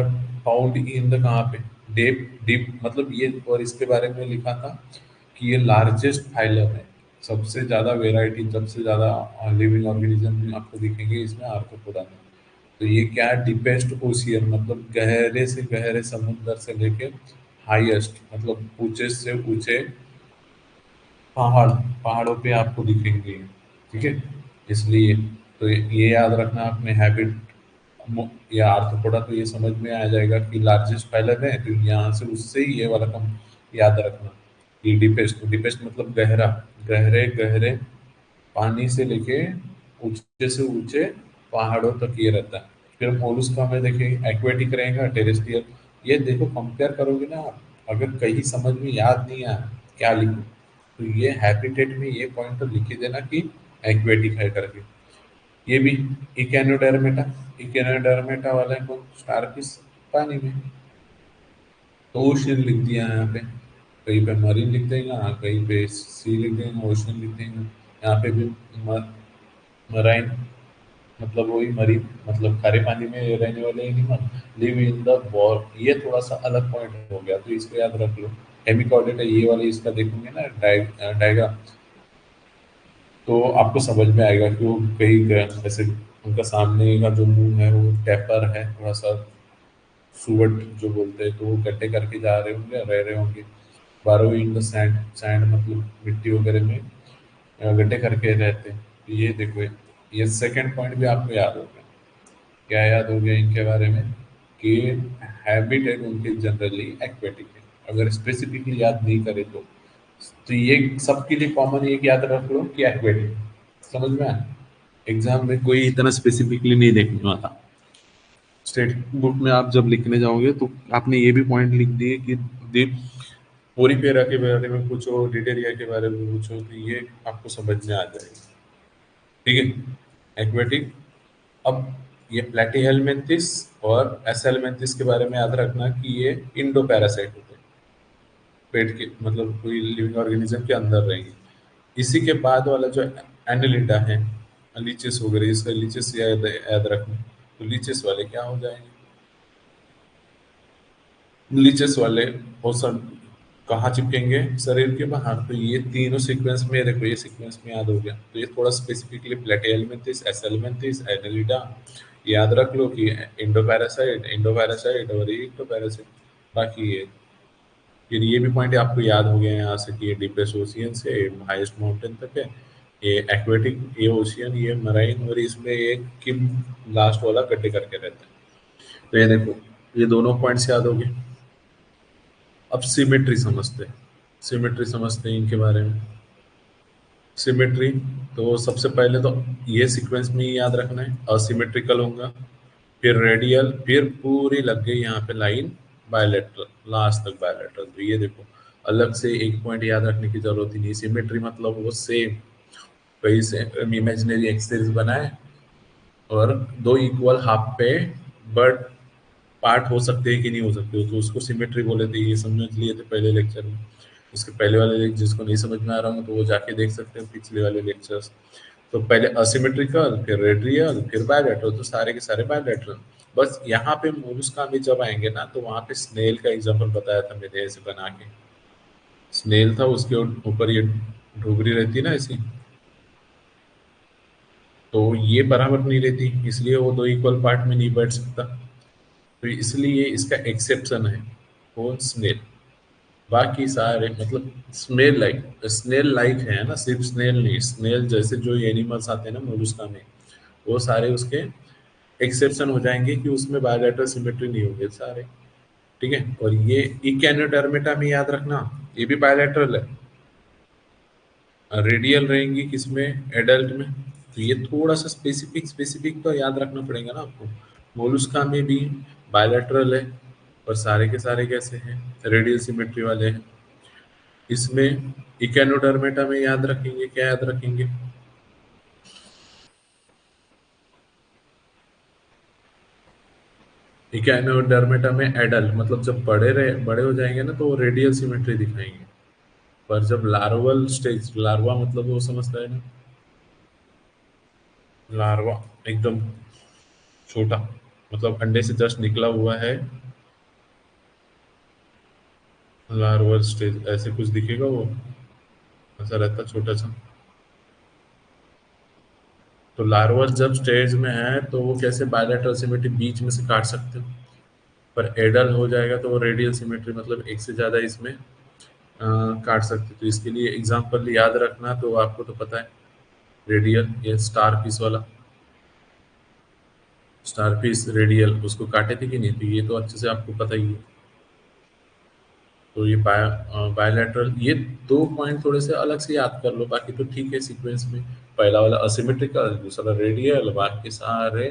फाउंड इन द कहाँ पे, डीप डीप, मतलब ये, और इसके बारे में लिखा था कि ये लार्जेस्ट फाइलम है, सबसे ज्यादा वेराइटी, सबसे ज्यादा लिविंग ऑर्गेनिज्म आपको दिखेंगे इसमें आर्थ्रोपोडा में। तो ये क्या है, डीपेस्ट ओशियन, मतलब गहरे से गहरे समुद्र से लेके हाईएस्ट, मतलब ऊंचे से ऊंचे पहाड़, पहाड़ों पे आपको दिखेंगे, ठीक है। इसलिए तो ये याद रखना अपने हैबिट या आर्थ्रोपोडा, तो ये समझ में आ जाएगा कि लार्जेस्ट फाइलम है, तो यहाँ से उससे ही ये वाला कम याद रखना। ये डीपेस्ट, डीपेस्ट मतलब गहरा, गहरे गहरे पानी से लेके ऊंचे से ऊंचे पहाड़ों तक ये रहता है। फिर मोलस्का में देखें एक्वेटिक रहेगा, टेरेस्ट्रियल। ये देखो कंपेयर करोगे ना आप, अगर कहीं समझ में याद नहीं आया क्या लिखूं, तो ये हैबिटेट में ये पॉइंट तो लिख ही देना कि एक्वेटिक है करके। ये भी इकेनोडर्मेटा, इकेनोडर्मेटा वाला है कौन, स्टारफिश, पानी में। तो ओशियन लिख दिया है यहाँ पे, कहीं पे मरीन लिख देंगे, हाँ कहीं पे सी लिख देंगे, ओशियन लिख देंगे। यहाँ पे भी मराइन, मतलब वही मरीन, मतलब खारे पानी में रहने वाले animal, live in the ball. ये थोड़ा सा अलग पॉइंट हो गया, तो इसको याद रख लो। हेमिकॉर्डेटा ये वाले इसका देखेंगे ना डायग्राम, तो आपको समझ में आएगा कि वो कहीं जैसे उनका सामने का जो मुंह है वो टैपर है थोड़ा सा, सुवट जो बोलते हैं, तो वो गड्ढे करके जा रहे होंगे, रह रहे होंगे। बारो इन द सैंड, सैंड मतलब मिट्टी वगैरह में गड्ढे करके रहते हैं। तो ये देखो, ये सेकंड पॉइंट भी आपको याद होगा। क्या याद हो गया इनके बारे में, कि हैबिटेट उनके जनरली एक्वेटिक है, अगर स्पेसिफिकली याद नहीं करे तो ये सबके लिए कॉमन एक याद रख लो कि एक्वेटिक, समझ में आया। एग्जाम में कोई इतना स्पेसिफिकली नहीं देखने वाला। स्टेट बुक में आप जब लिखने जाओगे तो आपने ये भी पॉइंट लिख दिए कि पोरीफेरा के बारे में पूछो, डिटेरिया के बारे में पूछो, तो ये आपको समझ में आ जाएगा, ठीक है। एक्वेटिक। अब ये प्लेटीहेलमिन्थिस और एसहेलमिन्थिस के बारे में याद रखना कि ये इंडो पैरासाइट होते हैं, पेट के मतलब कोई लिविंग ऑर्गेनिज्म के अंदर रहेंगे। इसी के बाद वाला जो एनालिडा है, लीचेस वगैरह, इसका लीचेस याद याद रखना। तो लीचेस वाले क्या हो जाएंगे, लीचेस वाले वो सब कहाँ चिपकेंगे, शरीर के बाहर। तो ये तीनों सीक्वेंस में देखो, ये सीक्वेंस में याद हो गया, तो ये थोड़ा स्पेसिफिकली प्लेटिहेलमिन्थिस, एसहेलमिन्थिस, एनालिडा याद रख लो कि इंडोपैरासाइट, इंडोपैरासाइट और इक्टोपैरासाइट। बाकी ये, फिर ये भी पॉइंट आपको याद हो गया है यहाँ से कि ये डीपेस्ट ओशियन से हाईएस्ट माउंटेन तक है, ये एक्वेटिक, ये ओशियन, ये मराइन, और इसमें ये किम लास्ट वाला गड्ढे करके रहता है। तो ये देखो, ये दोनों पॉइंट्स याद हो गए। अब सिमेट्री समझते हैं, सिमेट्री समझते हैं इनके बारे में। सिमेट्री, तो सबसे पहले तो ये सीक्वेंस में ही याद रखना है, असिमेट्रिकल होगा, फिर रेडियल, फिर पूरी लग गई यहाँ पे लाइन बायलैटरल, लास्ट तक बायलैटरल। तो ये देखो, अलग से एक पॉइंट याद रखने की जरूरत ही नहीं, सिमेट्री मतलब वो सेम, कहीं से इमेजिनरी एक्सिस बनाए और दो इक्वल हाफ पे बट पार्ट हो सकते हैं कि नहीं हो सकते हो, तो उसको सिमेट्री बोले थे, ये समझ लिए थे पहले लेक्चर में। उसके पहले वाले लेक्चर जिसको नहीं समझ में आ रहा हूँ तो वो जाके देख सकते हैं पिछले वाले लेक्चर्स। तो पहले असिमेट्रिकल, फिर रेडियल, फिर बायलैटरल, तो सारे के सारे बायलैटरल। बस यहाँ पे मोलस्का में जब आएंगे ना, तो वहाँ पे स्नेल का एग्जाम्पल बताया था मैंने ऐसे बना के। स्नेल था, उसके ऊपर ये डोगरी रहती ना ऐसी, तो ये बराबर नहीं रहती, इसलिए वो दो इक्वल पार्ट में नहीं बैठ सकता। तो इसलिए इसका एक्सेप्शन है वो स्नेल। बाकी सारे मतलब स्नेल लाइक है ना, सिर्फ स्नेल नहीं, स्नेल जैसे जो एनिमल्स आते हैं ना मोलस्का में, वो सारे उसके एक्सेप्शन हो जाएंगे कि उसमें बायोलेटरल सिमेट्री नहीं होंगे सारे, ठीक है। और ये इकेनोडर्मेटा में याद रखना, ये भी बायोलेटरल है, रेडियल रहेंगी किसमें, एडल्ट में। तो ये थोड़ा सा स्पेसिफिक स्पेसिफिक तो याद रखना पड़ेगा ना आपको। मोलस्का में भी बायोलेटरल है, और सारे के सारे कैसे हैं, रेडियल सिमेट्री वाले हैं। इसमें इकेनोडर्मेटा में याद रखेंगे, क्या याद रखेंगे, इकोनोडर्मेटा में एडल्ट मतलब जब बड़े हो जाएंगे ना तो वो रेडियल सिमेट्री दिखाएंगे। पर जब लार्वल स्टेज, लार्वा मतलब वो समझता है ना, लार्वा एकदम छोटा, मतलब अंडे से जस्ट निकला हुआ है, लार्वल स्टेज ऐसे कुछ दिखेगा वो, ऐसा रहता छोटा सा। तो लार्वल जब स्टेज में है तो वो कैसे बायलैटरल सिमेट्री बीच में से काट सकते हो, पर एडल्ट हो जाएगा तो वो रेडियल सिमेट्री मतलब एक से ज्यादा इसमें काट सकते। तो इसके लिए एग्जाम्पल याद रखना, तो आपको तो पता है रेडियल, ये स्टार पीस वाला, स्टार पीस रेडियल उसको काटे थे कि नहीं, तो ये तो अच्छे से आपको पता ही है। तो ये बायलैटरल, ये दो पॉइंट थोड़े से अलग से याद कर लो, बाकी तो ठीक है सीक्वेंस में। पहला वाला असिमेट्रिकल, दूसरा रेडियल, बाकी सारे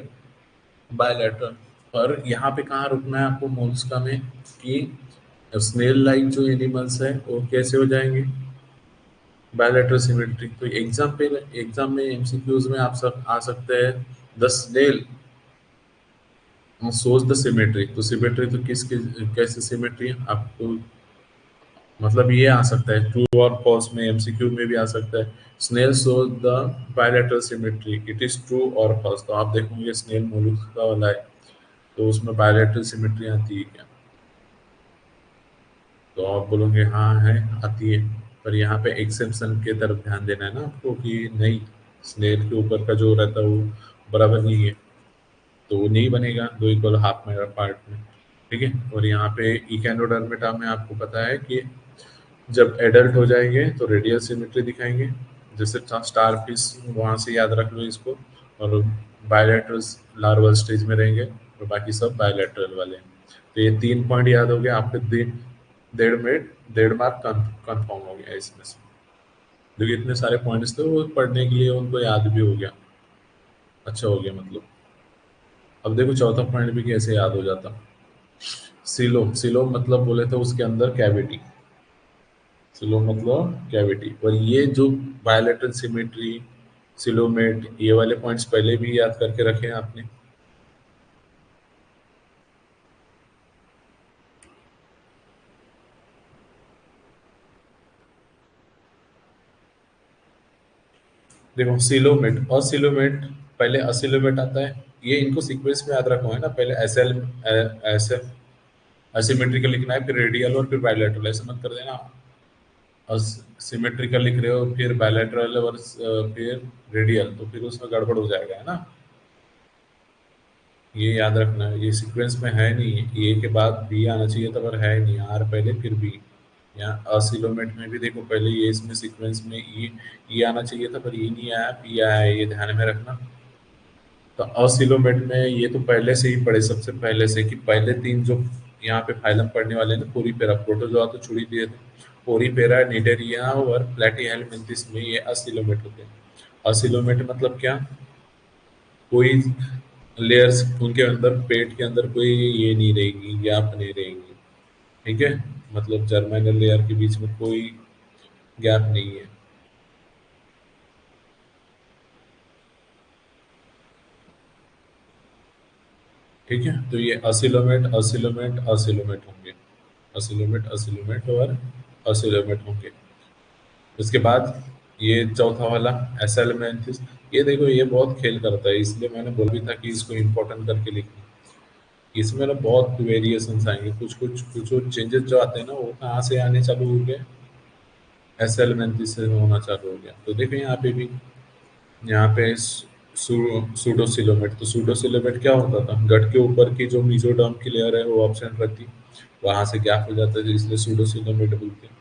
बायलैटरल। और यहाँ पे कहाँ रुकना है आपको मोल्स्का में, कि स्नेल लाइक जो एनिमल्स है वो कैसे हो जाएंगे बायलैटरल सिमेट्री। तो एग्जाम में एमसीक्यूज में आप सब आ सकते हैं, the snail shows the symmetry. तो सिमेट्री तो कैसे सिमेट्री है आपको, मतलब ये आ सकता है ट्रू और फॉल्स में, एमसीक्यू में भी आ सकता है। Snail shows the bilateral symmetry, it is true और फॉल्स। तो आप देखोगे स्नेल मोलस्का वाला है, तो उसमें बायलैटरल सिमेट्री आती है क्या, तो आप बोलोगे हाँ है, आती है। पर यहाँ पे एक्सेप्शन के तरफ ध्यान देना है ना आपको, कि नहीं, स्नेल के ऊपर का जो रहता है वो बराबर नहीं है, तो वो नहीं बनेगा दो इक्वल हाफ में पार्ट में। ठीक है। और यहाँ पे इकेनोडर्मिटा में आपको पता है कि जब एडल्ट हो जाएंगे तो रेडियल सिमेट्री दिखाएंगे, जैसे स्टार फिश, वहां से याद रख लो इसको। और बायलैटरल लार्वल स्टेज में रहेंगे, और बाकी सब बायलैटरल वाले हैं। तो ये 3 पॉइंट याद हो गया आपके, 1.5 मार्क कंफर्म हो गया इसमें से। क्योंकि इतने सारे पॉइंट्स थे वो पढ़ने के लिए उनको याद भी हो गया, अच्छा हो गया मतलब। अब देखो चौथा पॉइंट भी कैसे याद हो जाता। सिलो, सिलो मतलब बोले तो उसके अंदर कैविटी, सिलो मतलब कैविटी। और ये जो बायलैटरल सिमेट्री, सिलोमेट, ये वाले पॉइंट्स पहले भी याद करके रखे हैं आपने। देखो सिलोमेट और सिलोमेट, पहले असिलोमेट आता है, ये इनको सीक्वेंस में याद रखो है ना, पहले एस एल, ऐसे असिमेट्रिकल लिखना है, फिर रेडियल और फिर बायलैटरल, ऐसे मत कर देना। और सिमेट्रिकल लिख रहे हो फिर बायलैटरल और फिर रेडियल, तो फिर उसमें गड़बड़ हो जाएगा, है ना। ये याद रखना है, ये सीक्वेंस में है नहीं, ए के बाद बी आना चाहिए था, पर है नहीं, आर पहले फिर बी। यहाँ असिलोमेट में भी देखो पहले ये इसमें सीक्वेंस में ई आना चाहिए था, पर ई नहीं आया, पी आया है, ये ध्यान में रखना। तो असिलोमेट में ये तो पहले से ही पढ़े, सबसे पहले से, कि पहले तीन जो यहाँ पे फाइलम पढ़ने वाले हैं ना, पोरीपेरा, प्रोटोजोआ तो छोड़ ही दिए थे, पोरीपेरा, निडेरिया और प्लेटीहेल्मिन्थिस में ये असिलोमेट होते हैं। असिलोमेट मतलब क्या, कोई लेयर्स उनके अंदर, पेट के अंदर कोई ये नहीं रहेगी, गैप नहीं रहेगी। ठीक है, मतलब जर्मिनल लेयर के बीच में कोई गैप नहीं है। ठीक है, तो ये असिलोमेट असिलोमेट असिलोमेट होंगे, असिलोमेट असिलोमेट और असिलोमेट होंगे। उसके बाद ये चौथा वाला एसेलमेंथिस, ये देखो ये बहुत खेल करता है, इसलिए मैंने बोला भी था कि इसको इम्पोर्टेंट करके लिखना। इसमें ना बहुत वेरिएशंस आएंगे, कुछ कुछ कुछ कुछ चेंजेस जो आते हैं ना, वो कहाँ से आने चालू हो गए, एसेलमेंथिस से होना चालू हो गया। तो देखो यहाँ पे भी, यहाँ पे सूडोसिलोमेट, तो सूडोसिलोमेट क्या होता था, गट के ऊपर की जो मीजोडर्म की लेयर है वो ऑब्सेंट रहती, वहां से गैप हो जाता है, इसलिए सूडोसिलोमेट बोलते हैं।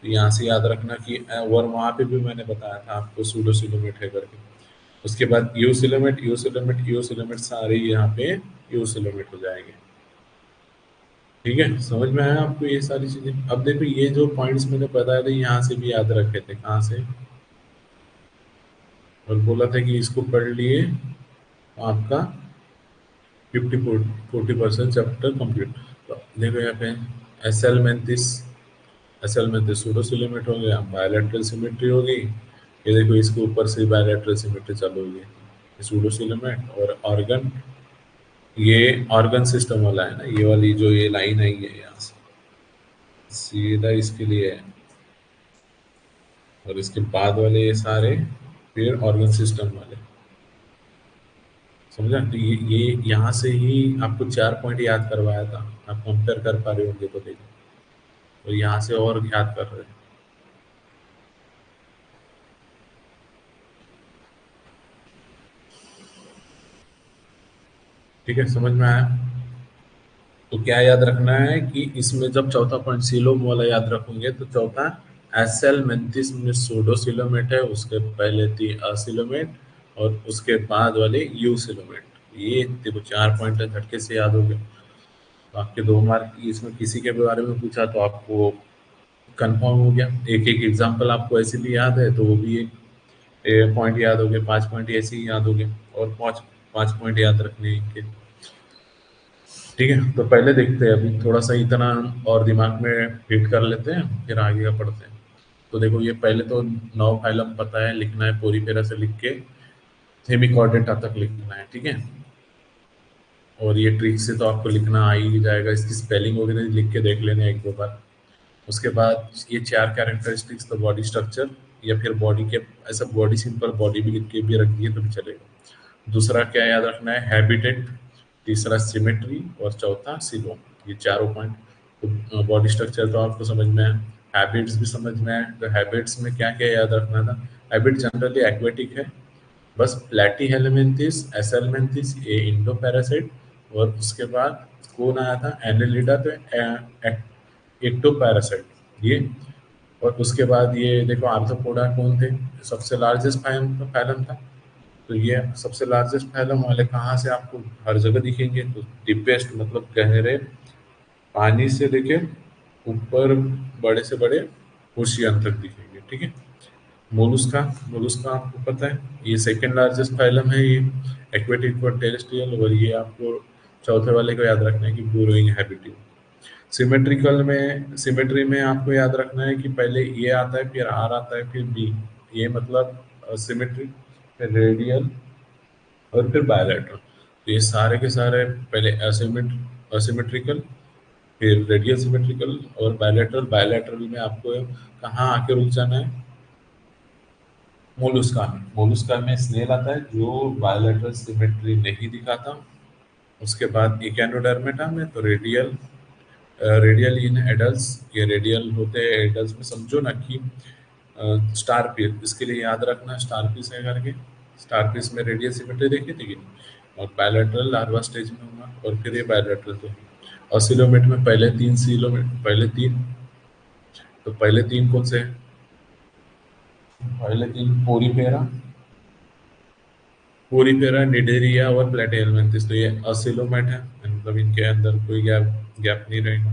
तो यहाँ से याद रखना कि और वहां पे भी मैंने बताया था आपको सूडोसिलोमेट है करके। उसके बाद यूसिलोमेट यूसिलोमेट यूसिलोमेट सारे यहाँ पे यूसिलोमेट हो जाएंगे। ठीक है, समझ में आया आपको ये सारी चीजें। अब देखो ये जो पॉइंट्स मैंने बताया था यहाँ से भी याद रखे थे, कहाँ से, और बोला था कि इसको पढ़ लिए आपका 50-40% चैप्टर कंप्लीट। तो देखो यहाँ पे एसेलमेंथिस, एसेलमेंथिस सूडोसिलोमेट हो गया, बायलैटरल सिमेट्री हो गई, ये देखो इसके ऊपर से बायलैटरल सिमेट्री चालू हो गई, सूडोसिलोमेट और ऑर्गन ये ऑर्गन सिस्टम वाला है ना, ये वाली जो ये लाइन आई है यहाँ से सीधा इसके लिए है, और इसके बाद वाले ये सारे फिर ऑर्गन सिस्टम वाले। समझा? तो ये यहाँ से ही आपको 4 पॉइंट याद करवाया था। आप कंपेयर कर पा रहे होंगे तो देखो, और यहाँ से और याद कर रहे हैं। ठीक है, समझ में आया? तो क्या याद रखना है कि इसमें जब चौथा पॉइंट सीलोम वाला याद रखोगे तो चौथा एसेल मेंथिस में सूडोसिलोमेट है, उसके पहले थी असिलोमेट, और उसके बाद वाले यूसिलोमेट। ये देखो 4 पॉइंट है, झटके से याद हो गए। तो आपके 2 मार्क की इसमें किसी के बारे में पूछा तो आपको कंफर्म हो गया। एक एक एग्जांपल आपको ऐसे भी याद है तो वो भी एक पॉइंट याद हो गए, 5 पॉइंट ऐसे ही याद हो गए, और पाँच 5 पॉइंट याद रखने हैं इनके। ठीक है, तो पहले देखते हैं, अभी थोड़ा सा इतना और दिमाग में फिट कर लेते हैं, फिर आगे का पढ़ते हैं। तो देखो, ये पहले तो 9 फाइलम पता है, लिखना है पोरीफेरा से लिख के हेमिकॉर्डेटा तक लिखना है। ठीक है, और ये ट्रिक से तो आपको लिखना आ ही जाएगा, इसकी स्पेलिंग वगैरह लिख के देख लेना एक दो बार। उसके बाद ये 4 कैरेक्टरिस्टिक्स, तो बॉडी स्ट्रक्चर या फिर बॉडी के, ऐसा बॉडी सिंपल बॉडी भी लिख के भी रख दिए तो भी चलेगा। दूसरा क्या याद रखना है, हैबिटेट। तीसरा सिमेट्री, और चौथा सिलोम। ये चारों पॉइंट। तो बॉडी स्ट्रक्चर तो आपको समझ में है, हैबिट्स भी समझ में है। तो हैबिट्स में क्या क्या याद रखना था, हैबिट जनरली एक्वेटिक है, बस प्लेटी हेलमिंथिस एसेलमेंथिस ये इंडो पैरासाइट, और उसके बाद कौन आया था एनेलिडा, तो एक्टो पैरासाइट ये। और उसके बाद ये देखो आर्थ्रोपोडा कौन थे, सबसे लार्जेस्ट फैलम था। तो ये सबसे लार्जेस्ट फैलम वाले कहाँ से आपको हर जगह दिखेंगे, तो डीपेस्ट मतलब गहरे पानी से लेके ऊपर बड़े से बड़े ओशियन तक दिखेंगे। ठीक है, मोलुस्का। मोलुस्का आपको पता है, ये सेकेंड लार्जेस्ट फाइलम है ये, एक्वेटिक और टेरेस्ट्रियल। और ये आपको चौथे वाले को याद रखना है कि बुरोइंग हैबिटिव। सिमेट्री में आपको याद रखना है कि पहले ए आता है, फिर आर आता है, फिर बी। ये मतलब सिमेट्री, फिर रेडियल, और फिर बायलैटरल। तो ये सारे के सारे पहले असिमेट्रिकल, फिर रेडियल सिमेट्रिकल, और बायलैटरल। बायलैटरल में आपको कहाँ आके रुक जाना है, मोलुस्का में। मोलुस्का में स्नेल आता है जो बायलैटरल सिमेट्री नहीं दिखाता। उसके बाद इकेनोडर्मेटा में तो रेडियल, रेडियल इन एडल्ट्स, ये रेडियल होते हैं एडल्ट्स में। समझो ना कि स्टार पीस, इसके लिए याद रखना स्टार पीस है करके। स्टार पीस में रेडियल सिमेट्री देखी थी कि नहीं? और बायलैटरल लार्वा स्टेज में होगा, और फिर ये बायलैटरल तो। और सिलोमेट में पहले 3 सिलोमेट, पहले 3, तो पहले 3 कौन से हैं? पहले 3 पोरीफेरा, पोरीफेरा, निडेरिया और प्लेटिहेल्मिन्थस। तो ये असिलोमेट है, मतलब इनके अंदर कोई गैप गैप नहीं रहेगा,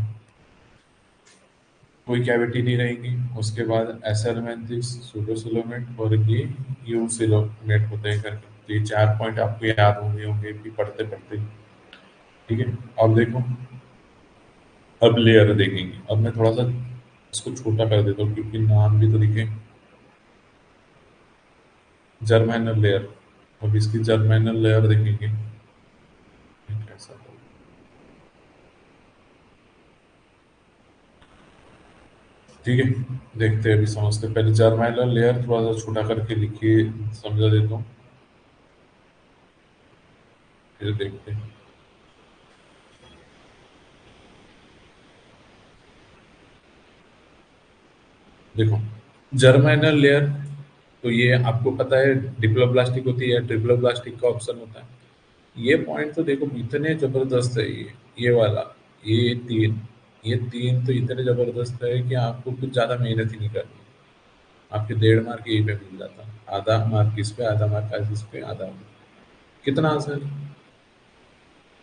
कोई कैविटी नहीं रहेगी। उसके बाद एसेलमेंथिस, सूडोसिलोमेट, और ये यूसिलोमेट होते हैं करके। तो ये 4 पॉइंट आपको याद होंगे होंगे भी पढ़ते पढ़ते। ठीक है, अब देखो, अब लेयर देखेंगे। अब मैं थोड़ा सा इसको छोटा कर देता हूँ क्योंकि नाम भी तो दिखे। जर्मेनल लेयर, अब इसकी जर्मेनल लेयर देखेंगे कैसा होगा। ठीक है, देखते हैं, अभी समझते हैं। पहले जर्मेनल लेयर थोड़ा सा छोटा करके लिखिए, समझा देता हूँ, फिर देखते हैं। देखो, जर्मिनल लेयर, तो ये आपको पता है डिप्लोब्लास्टिक होती है, ट्रिप्लोब्लास्टिक का ऑप्शन होता है। ये पॉइंट तो देखो इतने जबरदस्त है, ये वाला, ये 3, ये 3 तो इतने जबरदस्त है कि आपको कुछ ज्यादा मेहनत ही नहीं करनी। आपके 1.5 मार्क यही पे मिल जाता है, आधा मार्क इस पे, आधा मार्क इस पे, आधा। कितना आसान।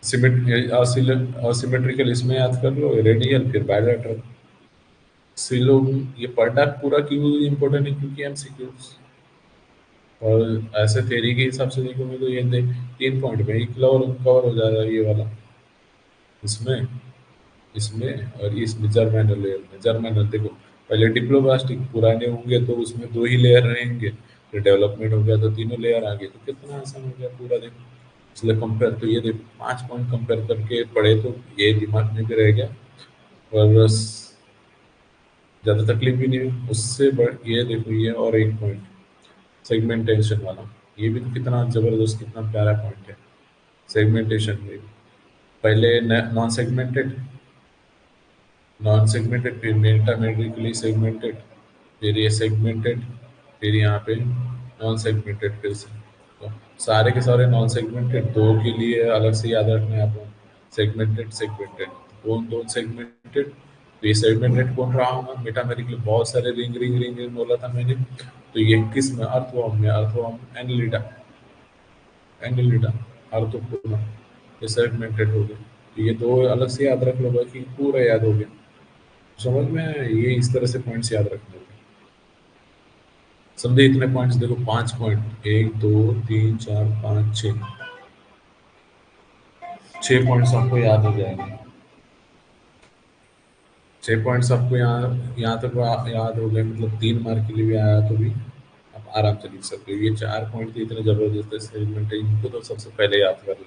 सिमेट्रिकल इसमें याद कर लो, रेडियल फिर बायलैटरल। सिलो, ये पढ़ना पूरा क्यों इम्पोर्टेंट है, क्योंकि एमसीक्यूज। और ऐसे थ्योरी के हिसाब से देखोगे तो ये 3 पॉइंट में ही कवर कवर हो जाएगा ये वाला, इसमें, इसमें और इसमें। जर्मेनल लेयर में, जर्मेनल देखो, पहले डिप्लोब्लास्टिक पुराने होंगे तो उसमें 2 ही लेयर रहेंगे, फिर डेवलपमेंट हो गया तो तीनों लेयर आ गए, तो कितना आसान हो गया पूरा। देखो इसलिए कंपेयर, तो ये देखो 5 पॉइंट कंपेयर करके पढ़े तो ये दिमाग में भी रह गया, और ज़्यादा तकलीफ भी नहीं हुई। उससे ये देखो, ये और एक पॉइंट सेगमेंटेशन वाला, ये भी तो कितना ज़बरदस्त, कितना प्यारा पॉइंट है। सेगमेंटेशन में पहले नॉन सेगमेंटेड, नॉन सेगमेंटेड, फिर मेटामेट्रिकली सेगमेंटेड, फिर ये सेगमेंटेड, फिर यहाँ पे नॉन सेगमेंटेड फिर से। तो सारे के सारे नॉन सेगमेंटेड, दो के लिए अलग से याद रखना है आपको, सेगमेंटेड सेगमेंटेड, कौन दो सेगमेंटेड, तो ये सेगमेंटेड कौन रहा होगा, मेटामेट्रिकली बहुत सारे रिंग रिंग रिंग रिंग बोला था मैंने, तो ये किस में, अर्थवर्म में, अर्थवर्म एनिलिडा, एनिलिडा अर्थोपोडा, ये सेगमेंटेड हो गए। तो ये दो अलग से याद रख लो, बाकी पूरा याद हो गया। समझ में आया? ये इस तरह से पॉइंट्स याद रखने होते हैं। समझे इतने पॉइंट्स, देखो 5 पॉइंट, 1 2 3 4 5 6, 6 पॉइंट्स आपको याद हो जाएंगे। 6 पॉइंट्स आपको यहाँ यहाँ तक याद हो गए, मतलब 3 मार्क के लिए भी आया तो भी आप आराम से लिख सकते हो। ये 4 पॉइंट तो इतने जबरदस्त है सेगमेंट, इनको तो सबसे पहले याद कर लो।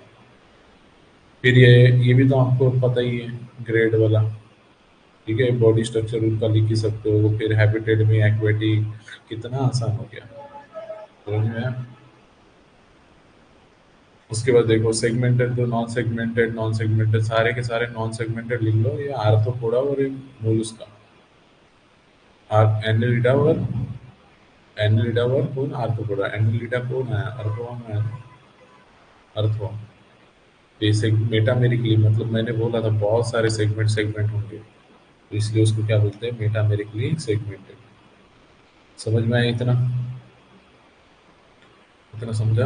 फिर ये भी तो आपको पता ही है, ग्रेड वाला, ठीक है, बॉडी स्ट्रक्चर उनका लिख ही सकते हो। फिर हैबिटेट में एक्वेटिक, कितना आसान हो गया, समझ में आया? उसके बाद देखो सेगमेंटेड, तो नॉन सेगमेंटेड, नॉन सेगमेंटेड सारे के सारे नॉन सेगमेंटेड लिख लो, ये आर्थ्रोपोडा और ये मोलस्का, एनिलिडा और कौन, आर्थ्रोपोडा, एनिलिडा कौन है, अर्थवर्म है, अर्थवर्म। बेसिक मेटामेरिकली, मतलब मैंने बोला था बहुत सारे सेगमेंट सेगमेंट होंगे, तो इसलिए उसको क्या बोलते हैं, मेटामेरिकली सेगमेंटेड। समझ में आया इतना, इतना समझा?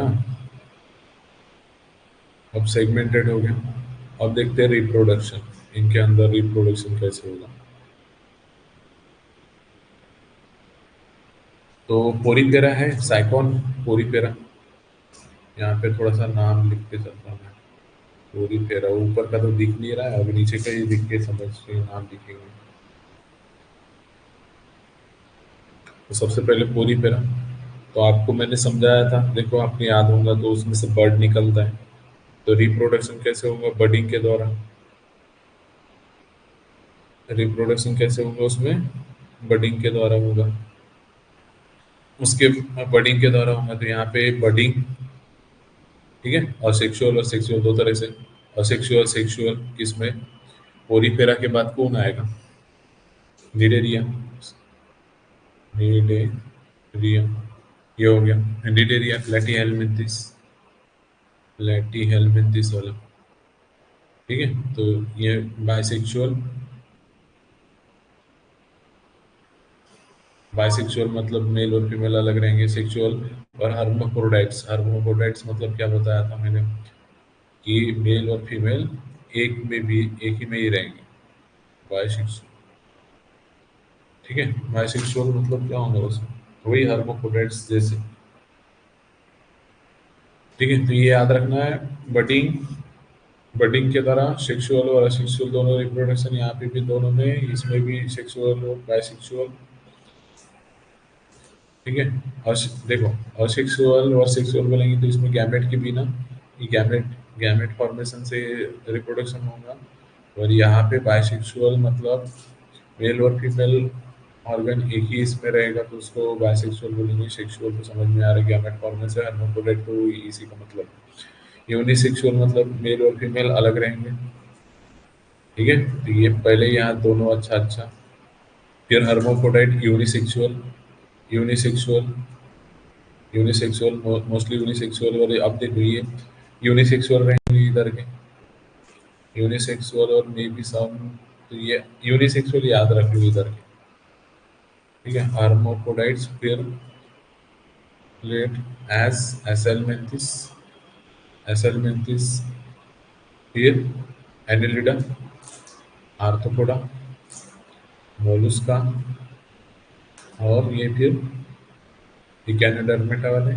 अब सेगमेंटेड हो गया। अब देखते हैं रिप्रोडक्शन, इनके अंदर रिप्रोडक्शन कैसे होगा। तो पोरीपेरा है, साइकॉन पोरीपेरा, यहाँ पे थोड़ा सा नाम लिख के चलता हूँ मैं। पोरीपेरा ऊपर का तो दिख नहीं रहा है, अभी नीचे का ही दिख के समझ के नाम लिखेंगे। तो सबसे पहले पोरीपेरा, तो आपको मैंने समझाया था, देखो आपको याद होगा, तो उसमें से बर्ड निकलता है, तो रिप्रोडक्शन कैसे होगा, बडिंग के द्वारा। रिप्रोडक्शन कैसे होगा उसमें, बडिंग के द्वारा होगा। उसके बडिंग के द्वारा होगा, तो यहाँ पे बडिंग, ठीक है, और सेक्सुअल दो तरह से। और सेक्सुअल किसमें, पोरीफेरा के बाद कौन आएगा, निडेरिया, निडेरिया, ये हो गया निडेरिया, लैटी हेलमिंथिस वाला, ठीक है। तो ये बाइसेक्सुअल, बाइसेक्सुअल मतलब मेल और फीमेल अलग रहेंगे, सेक्सुअल। और हर्माफ्रोडाइट्स, हर्माफ्रोडाइट्स मतलब क्या बताया था मैंने, कि मेल और फीमेल एक ही में ही रहेंगे, बाइसेक्सुअल, ठीक है। बाइसेक्सुअल मतलब क्या होगा उसमें, वही हर्माफ्रोडाइट्स जैसे, ठीक है। तो ये याद रखना है, बडिंग, बडिंग के दौरान सेक्सुअल और असेक्सुअल दोनों रिप्रोडक्शन, यहाँ पे भी दोनों में, इसमें भी सेक्सुअल और बाइसेक्सुअल, ठीक है। और देखो, असेक्सुअल और सेक्सुअल बोलेंगे तो इसमें गैमेट के बिना, ये गैमेट, गैमेट फॉर्मेशन से रिप्रोडक्शन होगा। और यहाँ पे बाइसेक्सुअल मतलब मेल और फीमेल ऑर्गन एक ही इसमें रहेगा, तो उसको बाइसेक्सुअल बोलेंगे। सेक्सुअल तो समझ में आ रहा है, गैमेट फॉर्मेशन है, हर्माफ्रोडाइट तो इसी का मतलब। यूनिसेक्सुअल मतलब मेल और फीमेल अलग रहेंगे, ठीक है। तो ये पहले यहाँ दोनों, अच्छा अच्छा। फिर hermaphrodite unisexual, unisexual, unisexual, mostly unisexual वाले। अब देखो ये यूनिसेक्सुअल रहेंगे इधर के, यूनिसेक्सुअल और मे बी सम, तो ये यूनिसेक्सुअल याद रख लो इधर के, ठीक है। हर्माफ्रोडाइट्स, फिर प्लेट एस, एसेलमेंथिस, एसेलमेंथिस, फिर एनिलिडा, आर्थ्रोपोडा, मोलुस्का, और ये फिर इकेनोडर्मेटा वाले,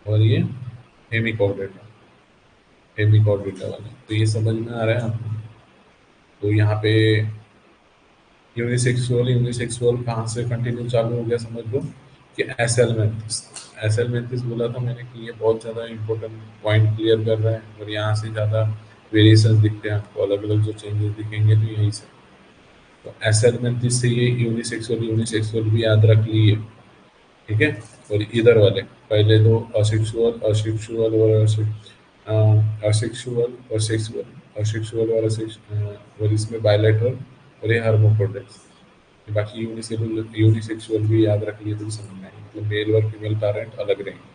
और ये हेमिकॉर्डेटा, हेमिकॉर्डेटा वाले। तो ये समझ में आ रहा है आपको? तो यहाँ पे यूनिसेक्सुअल, यूनिसेक्सुअल कहाँ से कंटिन्यू चालू हो गया, समझ लो कि एसेलमेंथिस, एसएल मेंथिस बोला था मैंने कि ये बहुत ज़्यादा इंपॉर्टेंट पॉइंट क्लियर कर रहा है, और यहाँ से ज़्यादा वेरिएशंस दिखते हैं आपको, अलग अलग जो चेंजेस दिखेंगे तो यहीं से। तो एसएल मेंथिस से ये यूनिसेक्सुअल यूनिसेक्सुअल भी याद रख लिए, ठीक है। और इधर वाले पहले दो, असेक्सुअल असेक्सुअल असेक्सुअल और सेक्सुअल, असेक्सुअल और इसमें बायलैटरल, और ये हार्मोफ्रोडिक्स। बाकी यूनिसेक्सुअल यूनिसेक्सुअल भी याद रख लिए तो समझ में आएगी, मतलब मेल और फीमेल पेरेंट अलग रहेंगे।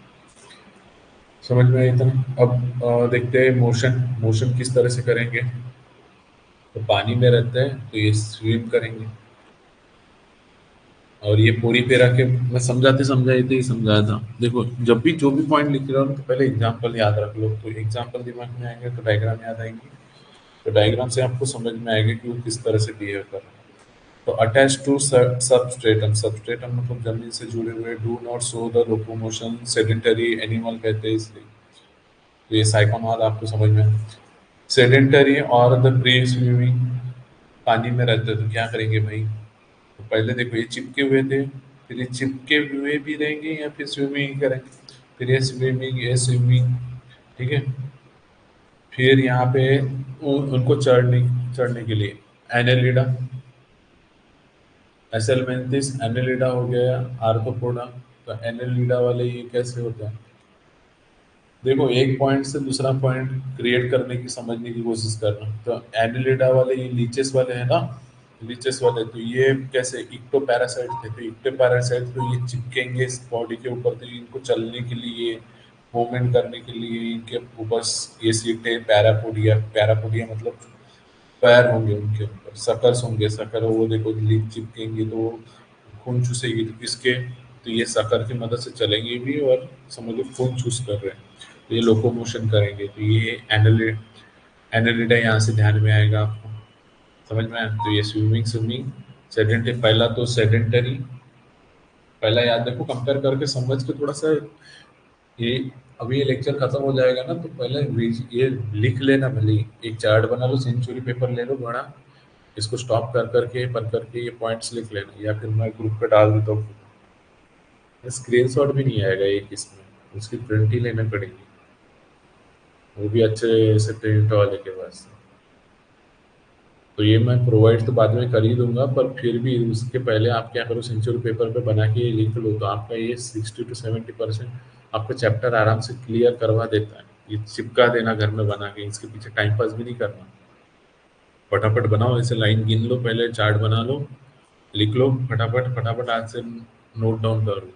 समझ में आया इतना। अब देखते हैं मोशन। मोशन किस तरह से करेंगे। तो पानी में रहते हैं तो ये स्विम करेंगे, और ये पूरी पेरा के मैं समझाते समझाते ही समझाया था। देखो जब भी जो भी पॉइंट लिख रहा हूँ तो पहले एग्जांपल याद रख लो, तो एग्जांपल दिमाग में आएंगे तो डायग्राम याद आएंगी, तो डायग्राम से आपको समझ में आएगा कि वो किस तरह से बिहेव कर रहा है। तो अटैच टू सबस्ट्रेटम, सबस्ट्रेटम मतलब जमीन से जुड़े हुए, do not show the locomotion, sedentary animal कहते हैं इसलिए। तो ये साइकोनॉल आपको समझ में। सेडेंटरी और द प्री स्विमिंग, पानी में रहते हैं तो क्या करेंगे भाई। तो पहले देखो ये चिपके हुए थे, फिर ये चिपके हुए भी रहेंगे या फिर स्विमिंग करेंगे, फिर ये स्विमिंग, ठीक है। फिर यहाँ पे उनको चढ़ने चढ़ने के लिए एनेलिडा, एसेलमेंथिस एनेलिडा हो गया, आर्थ्रोपोडा। तो एनेलिडा वाले ये कैसे होता है। देखो एक पॉइंट से दूसरा पॉइंट क्रिएट करने की समझने की कोशिश कर रहा हूँ। तो एनिलिडा वाले ये लीचेस वाले हैं ना, लीचेस वाले तो ये कैसे इक्टो पैरासाइट थे, तो इक्टो पैरासाइट तो ये चिपकेंगे इस बॉडी के ऊपर, तो इनको चलने के लिए, मूवमेंट करने के लिए इनके ऊपर ये सीटें, पैरापोडिया, पैरापोडिया मतलब पैर होंगे उनके ऊपर, सकर्स होंगे, सकर वो देखो लीफ चिपकेंगे तो वो खून चूसेगी, तो किसके, तो ये सकर की मदद से चलेंगे भी, और समझ लो खून चूस कर रहे हैं, तो ये लोकोमोशन करेंगे, तो ये एनालिडा यहाँ से ध्यान में आएगा आपको। समझ में आया, तो ये स्विमिंग स्विमिंग सेडेंटरी, पहला तो सेडेंटरी, पहला याद रखो, कंपेयर करके समझ के थोड़ा सा ये, अभी ये लेक्चर खत्म हो जाएगा ना तो पहले ये लिख लेना, भले ही एक चार्ट बना लो, सेंचुरी पेपर ले लो बड़ा, इसको स्टॉप कर करके पढ़ करके ये पॉइंट्स लिख लेना, या फिर मैं ग्रुप पे डाल देता हूँ। स्क्रीन शॉट भी नहीं आएगा एक इसमें, उसकी प्रिंट ही लेना पड़ेगी, वो भी अच्छे से प्रिंट वाले के पास। तो ये मैं प्रोवाइड तो बाद में कर ही दूंगा, पर फिर भी उसके पहले आप क्या करो, सेंचुरी पेपर पे बना के ये लिख लो, तो आपका ये 60 to 70% आपका चैप्टर आराम से क्लियर करवा देता है। ये चिपका देना घर में बना के, इसके पीछे टाइम पास भी नहीं करना, फटाफट बनाओ, ऐसे लाइन गिन लो, पहले चार्ट बना लो, लिख लो फटाफट फटाफट, आज से नोट डाउन कर लो।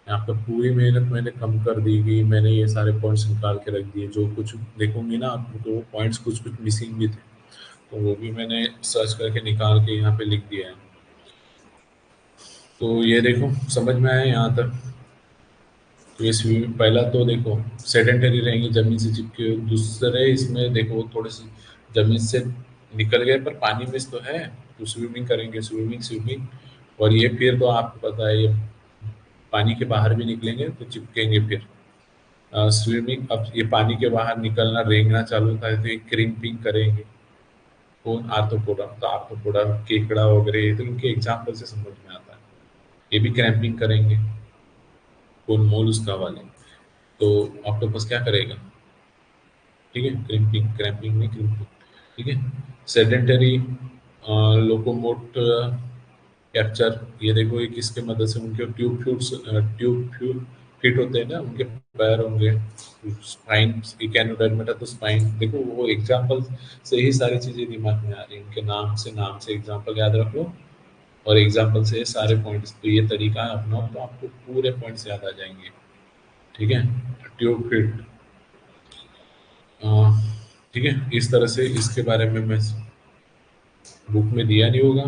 आपका पूरी मेहनत मैंने कम कर दी कि मैंने ये सारे पॉइंट्स निकाल के रख दिए, जो कुछ देखोगे ना आप तो वो पॉइंट्स कुछ कुछ मिसिंग भी थे, तो वो भी मैंने सर्च करके निकाल के यहाँ पे लिख दिया है। तो ये देखो समझ में आया यहाँ तक। तो ये स्विमिंग पहला तो देखो सेडेंटरी रहेंगे, जमीन से चिपके हुए, दूसरे इसमें देखो थोड़े से जमीन से निकल गए पर पानी में तो है, तो स्विमिंग करेंगे, स्विमिंग स्विमिंग। और ये फिर तो आपको पता है ये पानी के बाहर भी निकलेंगे तो चिपकेंगे फिर। स्विमिंग, अब ये पानी के बाहर निकलना, रेंगना चालू होता है तो ये क्रिम्पिंग करेंगे। कौन, आर्थ्रोपोडा, तो आर्थ्रोपोडा केकड़ा वगैरह ये तो इनके एग्जाम्पल से समझ में आता है। ये भी क्रैम्पिंग करेंगे, कौन, मोलस्का वाले। तो ऑक्टोपस क्या करेगा, ठीक है, क्रैम्पिंग, क्रैम्पिंग नहीं क्रिम्पिंग, ठीक है। सेडेंटरी, लोकोमोट कैप्चर, ये देखो ये किसके मदद से, उनके ट्यूब फ्यूल फिट होते हैं ना, उनके पैर होंगे, स्पाइन, इकेनोडर्मिटा तो स्पाइन, देखो वो एग्जाम्पल से ही सारी चीजें दिमाग में आ रही हैं, उनके नाम से एग्जाम्पल याद रख लो, और एग्जाम्पल से सारे पॉइंट्स, तो ये तरीका है अपनाओ तो आपको पूरे पॉइंट्स याद आ जाएंगे, ठीक है। ट्यूब फिट, ठीक है, इस तरह से इसके बारे में मैं बुक में दिया नहीं होगा।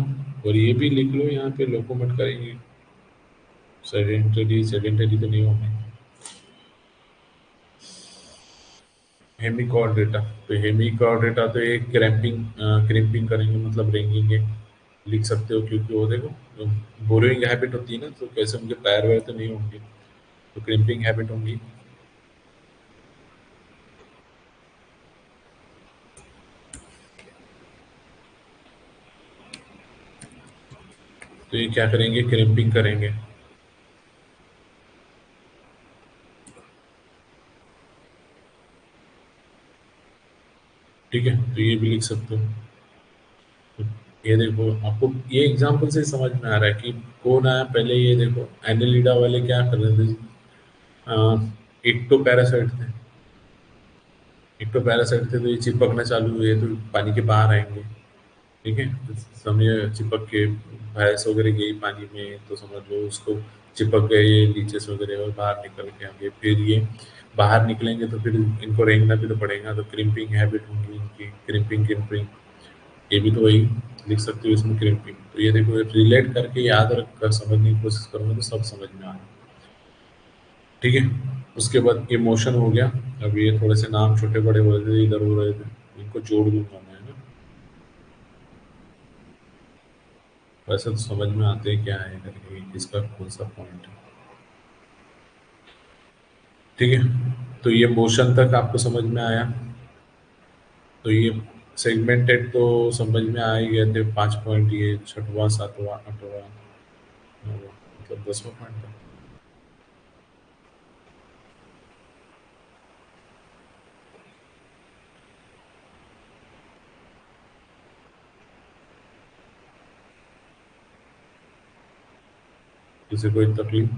और ये भी लिख लो यहाँ पे, लोकोमोट करेंगे, सेडेंटरी, सेडेंटरी तो नहीं होंगे। हेमिकॉर्डेटा, तो हेमिकॉर्डेटा तो ये क्रैम्पिंग, क्रिम्पिंग करेंगे मतलब रेंगेंगे, लिख सकते हो, क्योंकि वो देखो बोरोइंग हैबिट होती है ना, तो कैसे उनके पैर वैर तो नहीं होंगे, तो क्रिम्पिंग हैबिट होंगी। तो ये क्या करेंगे, क्रिम्पिंग करेंगे। ठीक है, तो ये भी लिख सकते हो। तो ये देखो, आपको ये एग्जांपल से समझ में आ रहा है कि कौन आया पहले। ये देखो, एनेलिडा वाले क्या कर रहे थे, एक तो पैरासाइट थे। एक तो पैरासाइट थे, तो ये चिपकना चालू हुए तो पानी के बाहर आएंगे। ठीक है, तो समझे, चिपक के भैंस वगैरह गई पानी में तो समझ लो उसको चिपक गए लीचेस वगैरह और बाहर निकल के आगे। फिर ये बाहर निकलेंगे तो फिर इनको रेंगना भी तो पड़ेगा, तो क्रिम्पिंग हैबिट होंगी इनकी, क्रिम्पिंग क्रिम्पिंग। ये भी तो वही लिख सकते हो इसमें, क्रिम्पिंग। तो ये देखो, रिलेट करके याद रख कर समझने की कोशिश करूंगा तो सब समझ में आ रहा। ठीक है, उसके बाद इमोशन हो गया। अब ये थोड़े से नाम छोटे बड़े हो रहे थे, इधर हो रहे थे, इनको जोड़ दूंगा मैं, है ना। वैसे तो समझ में आते हैं क्या है करके, किसका कौन सा पॉइंट है। ठीक है, तो ये मोशन तक आपको समझ में आया। तो ये सेगमेंटेड तो समझ में आ ही गए थे, 5 पॉइंट, ये छठवां सातवां आठवां नौवां, मतलब 10वां पॉइंट था। किसी कोई तकलीफ?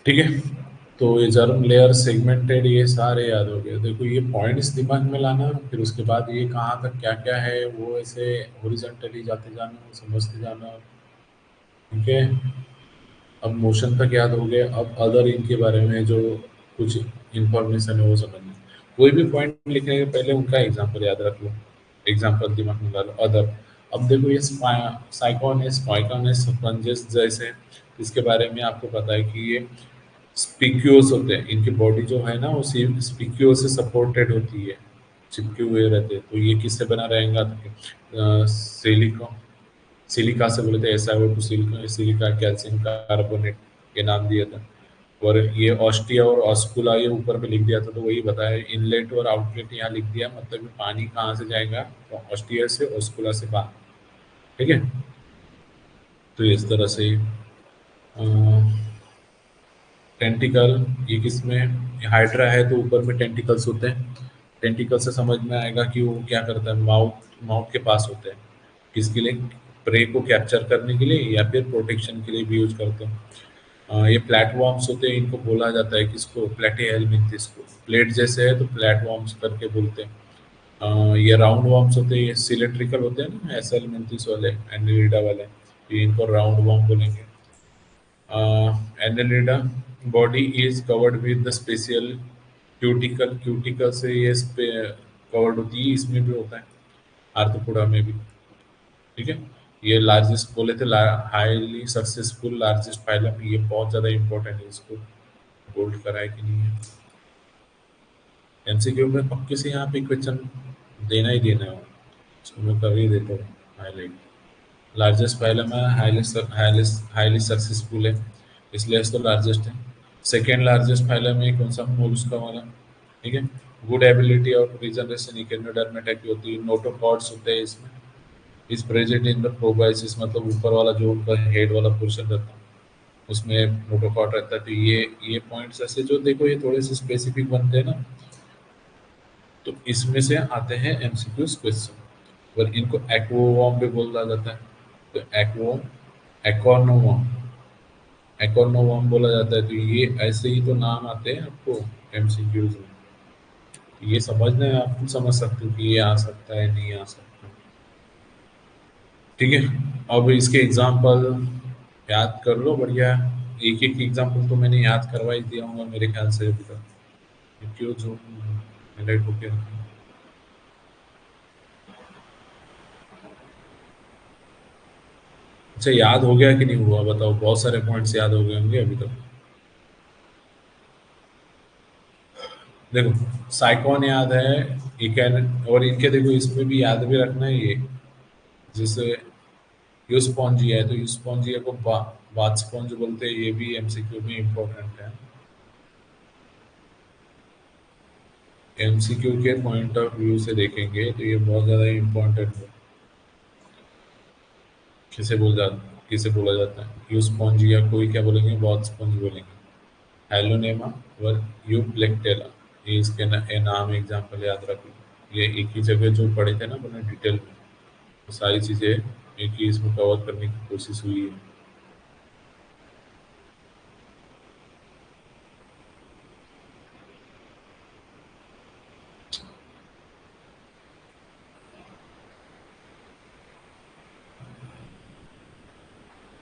ठीक है, तो ये जर्म लेयर सेगमेंटेड ये सारे याद हो गए। देखो, ये पॉइंट्स दिमाग में लाना, फिर उसके बाद ये कहाँ तक क्या क्या है वो ऐसे हॉरिजॉन्टली जाते जाना, समझते जाना। ठीक है, अब मोशन तक याद हो गया। अब अदर इनके बारे में जो कुछ इंफॉर्मेशन है वो समझना। कोई भी पॉइंट लिखने के पहले उनका एग्जांपल याद रख लो, एग्जांपल दिमाग में ला लो। अदर, अब देखो ये साइकोनेस पाइकोनेस स्पंजेस जैसे, इसके बारे में आपको पता है कि ये स्पिक्यूस होते हैं। इनकी बॉडी जो है ना वो स्पिक्यूओ से सपोर्टेड होती है, चिपके हुए रहते हैं। तो ये किससे बना रहेगा, तो सिलिकॉन, सिलिका से बोले थे, SiO2 silica, silica calcium carbonate, ये नाम दिया था। और ये ऑस्टिया और ऑस्कुला ये ऊपर पे लिख दिया था, तो वही बताया, इनलेट और आउटलेट यहाँ लिख दिया, मतलब ये पानी कहाँ से जाएगा, तो ऑस्टिया से, ऑस्कुला से बाहर। ठीक है, तो इस तरह से टेंटिकल, ये किसमें, हाइड्रा है तो ऊपर में टेंटिकल्स होते हैं। टेंटिकल से समझ में आएगा कि वो क्या करता है, माउथ, माउथ के पास होते हैं। किसके लिए, प्रे को कैप्चर करने के लिए या फिर प्रोटेक्शन के लिए भी यूज करते हैं। ये प्लेटफॉर्म्स होते हैं, इनको बोला जाता है किसको, प्लेटेहेल्मिंथिस को। प्लेट जैसे है तो प्लेटफॉर्म्स करके बोलते हैं। ये राउंड वॉर्म्स होते हैं, ये सिलेंड्रिकल होते हैं ना, एसेलमेंथिस वाले, एनिलिडा वाले, ये इनको राउंड वॉर्म बोलेंगे। Annelida body is covered with the special cuticle, cuticle से ये कवर्ड होती है, इसमें भी होता है, आर्थ्रोपोडा में भी। ठीक है, ये लार्जेस्ट बोले थे, हाईली सक्सेसफुल लार्जेस्ट फाइलम, ये बहुत ज़्यादा इंपॉर्टेंट है, इसको होल्ड करा है कि नहीं है। MCQ में पक्के से यहाँ पे क्वेश्चन देना ही देना है, इसको मैं कर ही देता हूँ हाईलाइट। लार्जेस्ट फाइलम है, हाईली सक्सेसफुल है, इसलिए इसको लार्जेस्ट है। सेकेंड लार्जेस्ट फाइलम है कौन सा, मोलस्का वाला। ठीक है, गुड एबिलिटी ऑफ रीजनरेशन इकेनोडर्मेटा की होती है, नोटोकॉर्ड्स होते हैं इसमें। इज प्रेजेंट इन द प्रोबाइसिस, मतलब ऊपर वाला जो उनका हेड वाला पोर्शन रहता है उसमें नोटोकॉर्ड रहता है। तो ये पॉइंट्स ऐसे जो देखो ये थोड़े से स्पेसिफिक बनते हैं ना, तो इसमें से आते हैं MCQ क्वेश्चन। और इनको एक्वोवॉर्म भी बोला जाता है। तो एक्वो, एकोनोवॉर्म, एकोनोवॉर्म बोला जाता है। तो ये ऐसे ही तो नाम आते हैं आपको MCQs में। ये समझना है, आप खुद समझ सकते हो कि ये आ सकता है नहीं आ सकता। ठीक है, अब इसके एग्जाम्पल याद कर लो बढ़िया। एक एक एग्जाम्पल तो मैंने याद करवा ही दिया हूँ मेरे ख्याल से अभी तक। क्यों जो हाईलाइट होके रखा है। अच्छा, याद हो गया कि नहीं हुआ बताओ, बहुत सारे पॉइंट्स याद हो गए होंगे अभी तक। देखो, साइकॉन याद है, इकैन, और इनके देखो इसमें भी याद भी रखना है ये, जैसे यूस्पोंजिया है तो यूस्पोंजिया को बाथ स्पॉन्ज बोलते हैं, ये भी एमसीक्यू में इम्पोर्टेंट है। एमसीक्यू के पॉइंट ऑफ व्यू से देखेंगे तो ये बहुत ज़्यादा इम्पोर्टेंट है। किसे बोला जाता है यूस्पोंजिया को ही क्या बोलेंगे, बाथ स्पॉन्ज बोलेंगे। हेलोनेमा व यूप्लेक्टेला, ये इसके नाम एग्जाम्पल याद रख लो। ये एक ही जगह जो पढ़े थे ना अपने डिटेल में, तो सारी चीज़ें एक ही इसमें कवर करने की कोशिश हुई है।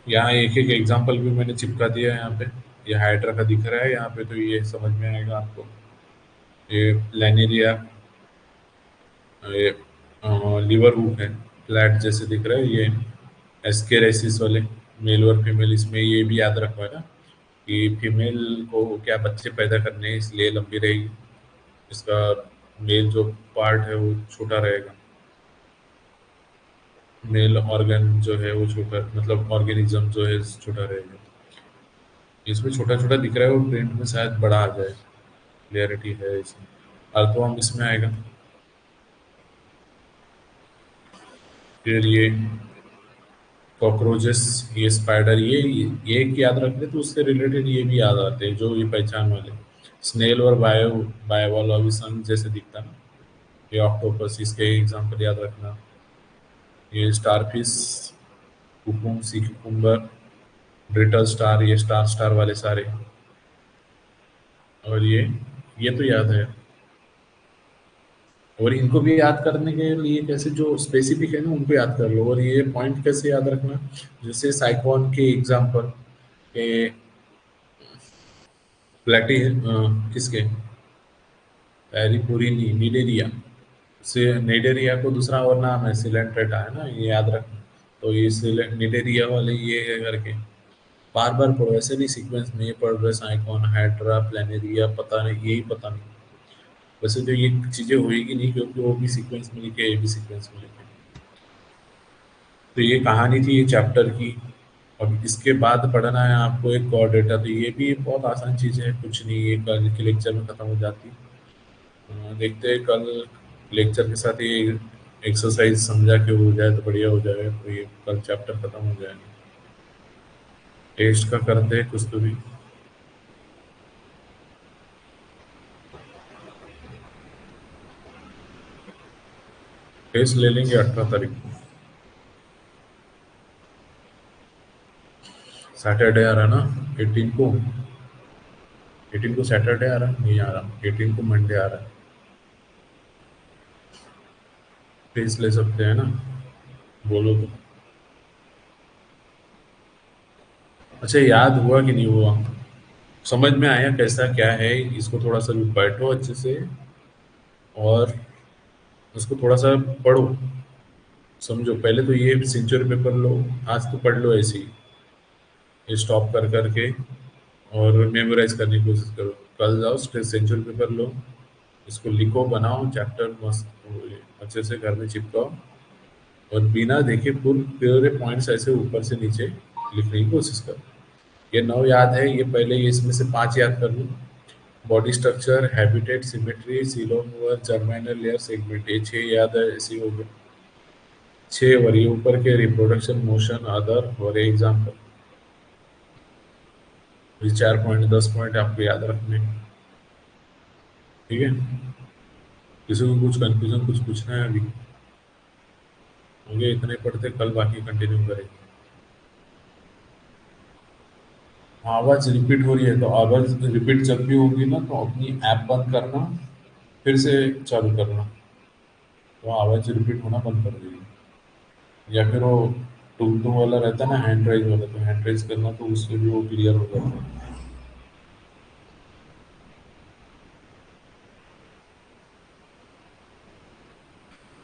यहाँ एक एक एग्जाम्पल भी मैंने चिपका दिया है यहाँ पे। ये हाइड्रा का दिख रहा है यहाँ पे, तो ये समझ में आएगा आपको। ये प्लेनेरिया, ये लिवर हुक है, फ्लैट जैसे दिख रहा है ये। एस्केरेसिस वाले, मेल और फीमेल, इसमें ये भी याद रखो है ना कि फीमेल को क्या बच्चे पैदा करने हैं इसलिए लंबी रहेगी, इसका मेल जो पार्ट है वो छोटा रहेगा। मेल ऑर्गन जो है वो छोटा, मतलब ऑर्गेनिज्म जो है छोटा रहेगा। इसमें छोटा छोटा दिख रहा है, वो प्रिंट में शायद बड़ा आ जाए, क्लियरिटी है इसमें। अर्थवर्म इसमें आएगा। फिर ये कॉकरोचेस, ये स्पाइडर, ये एक याद रख ले तो उससे रिलेटेड ये भी याद आते हैं जो ये पहचान वाले। स्नेल और बायोलॉजिसन जैसे दिखता ना, ये ऑक्टोपस, इसके एग्जाम्पल याद रखना। ये स्टारफिश, कुकुम, सी कुकुम्बर, ब्रिटल स्टार, ये स्टार स्टार वाले सारे। और ये तो याद है। और इनको भी याद करने के लिए कैसे, जो स्पेसिफिक है ना उनको याद कर लो। और ये पॉइंट कैसे याद रखना, जैसे साइक्लोन के एग्जाम्पल के, प्लेटी किसके, पेरिपुरी निडेरिया से, निडेरिया को दूसरा और नाम है सिलेंट्रेटा है ना, ये याद रखना। तो ये निडेरिया वाले ये है करके बार बार पढ़ो, ऐसे नहीं सीक्वेंस में ये पढ़ रहे साइक्लोन, हाइड्रा, प्लेनेरिया, पता नहीं, यही पता नहीं। वैसे तो ये चीजें होएगी नहीं क्योंकि वो भी सीक्वेंस में लिखे, ये भी सीक्वेंस में लिखे। तो ये कहानी थी ये चैप्टर की। अब इसके बाद पढ़ना है आपको एक गॉड डेटा, तो ये भी बहुत आसान चीज़ है, कुछ नहीं, ये कल के लेक्चर में ख़त्म हो जाती। देखते हैं कल लेक्चर के साथ ये एक्सरसाइज समझा के हो जाए तो बढ़िया हो जाएगा, तो ये कल चैप्टर ख़त्म हो जाएगा। टेस्ट का करते हैं कुछ तो भी। टेस्ट ले लेंगे 18 तारीख को, सैटरडे आ रहा है ना 18 को। 18 को सैटरडे आ रहा है, नहीं आ रहा, 18 को मंडे आ रहा है। टेस्ट ले सकते हैं ना, बोलो तो। अच्छा, याद हुआ कि नहीं हुआ, समझ में आया कैसा क्या है, इसको थोड़ा सा भी बैठो अच्छे से और उसको थोड़ा सा पढ़ो, समझो। पहले तो ये सेंचुरी पेपर लो, आज तो पढ़ लो ऐसे ही, ये स्टॉप कर करके, और मेमोराइज करने की कोशिश करो। कल जाओ सेंचुरी पेपर लो, इसको लिखो, बनाओ चैप्टर मस्त, अच्छे से घर में चिपकाओ, और बिना देखे पूरे पॉइंट्स ऐसे ऊपर से नीचे लिखने की कोशिश करो। ये 9 याद है, ये पहले ये इसमें से 5 याद कर लो। Body structure, habitat, symmetry, coelom, germinal layer, segment, ये 6 याद है, ऐसे ही हो गए 6। और ये ऊपर के रिप्रोडक्शन, मोशन, अदर और एग्जाम्पल, ये 4 पॉइंट, 10 पॉइंट आपको याद रखने हैं, ठीक है। किसी को कुछ कंफ्यूजन, कुछ पूछना है अभी? होंगे इतने पढ़ते, कल बाकी कंटिन्यू करेंगे। आवाज़ रिपीट हो रही है तो आवाज़ रिपीट जब भी होगी ना तो अपनी ऐप बंद करना, फिर से चालू करना, तो आवाज़ रिपीट होना बंद कर देगी। या फिर वो टू टू वाला रहता है ना, हैंड राइज वाला, तो हैंड राइज करना तो उससे भी वो क्लियर हो जाता है।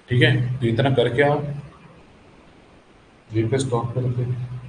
ठीक है, तो इतना करके आओ, ये पे स्टॉप करते हैं।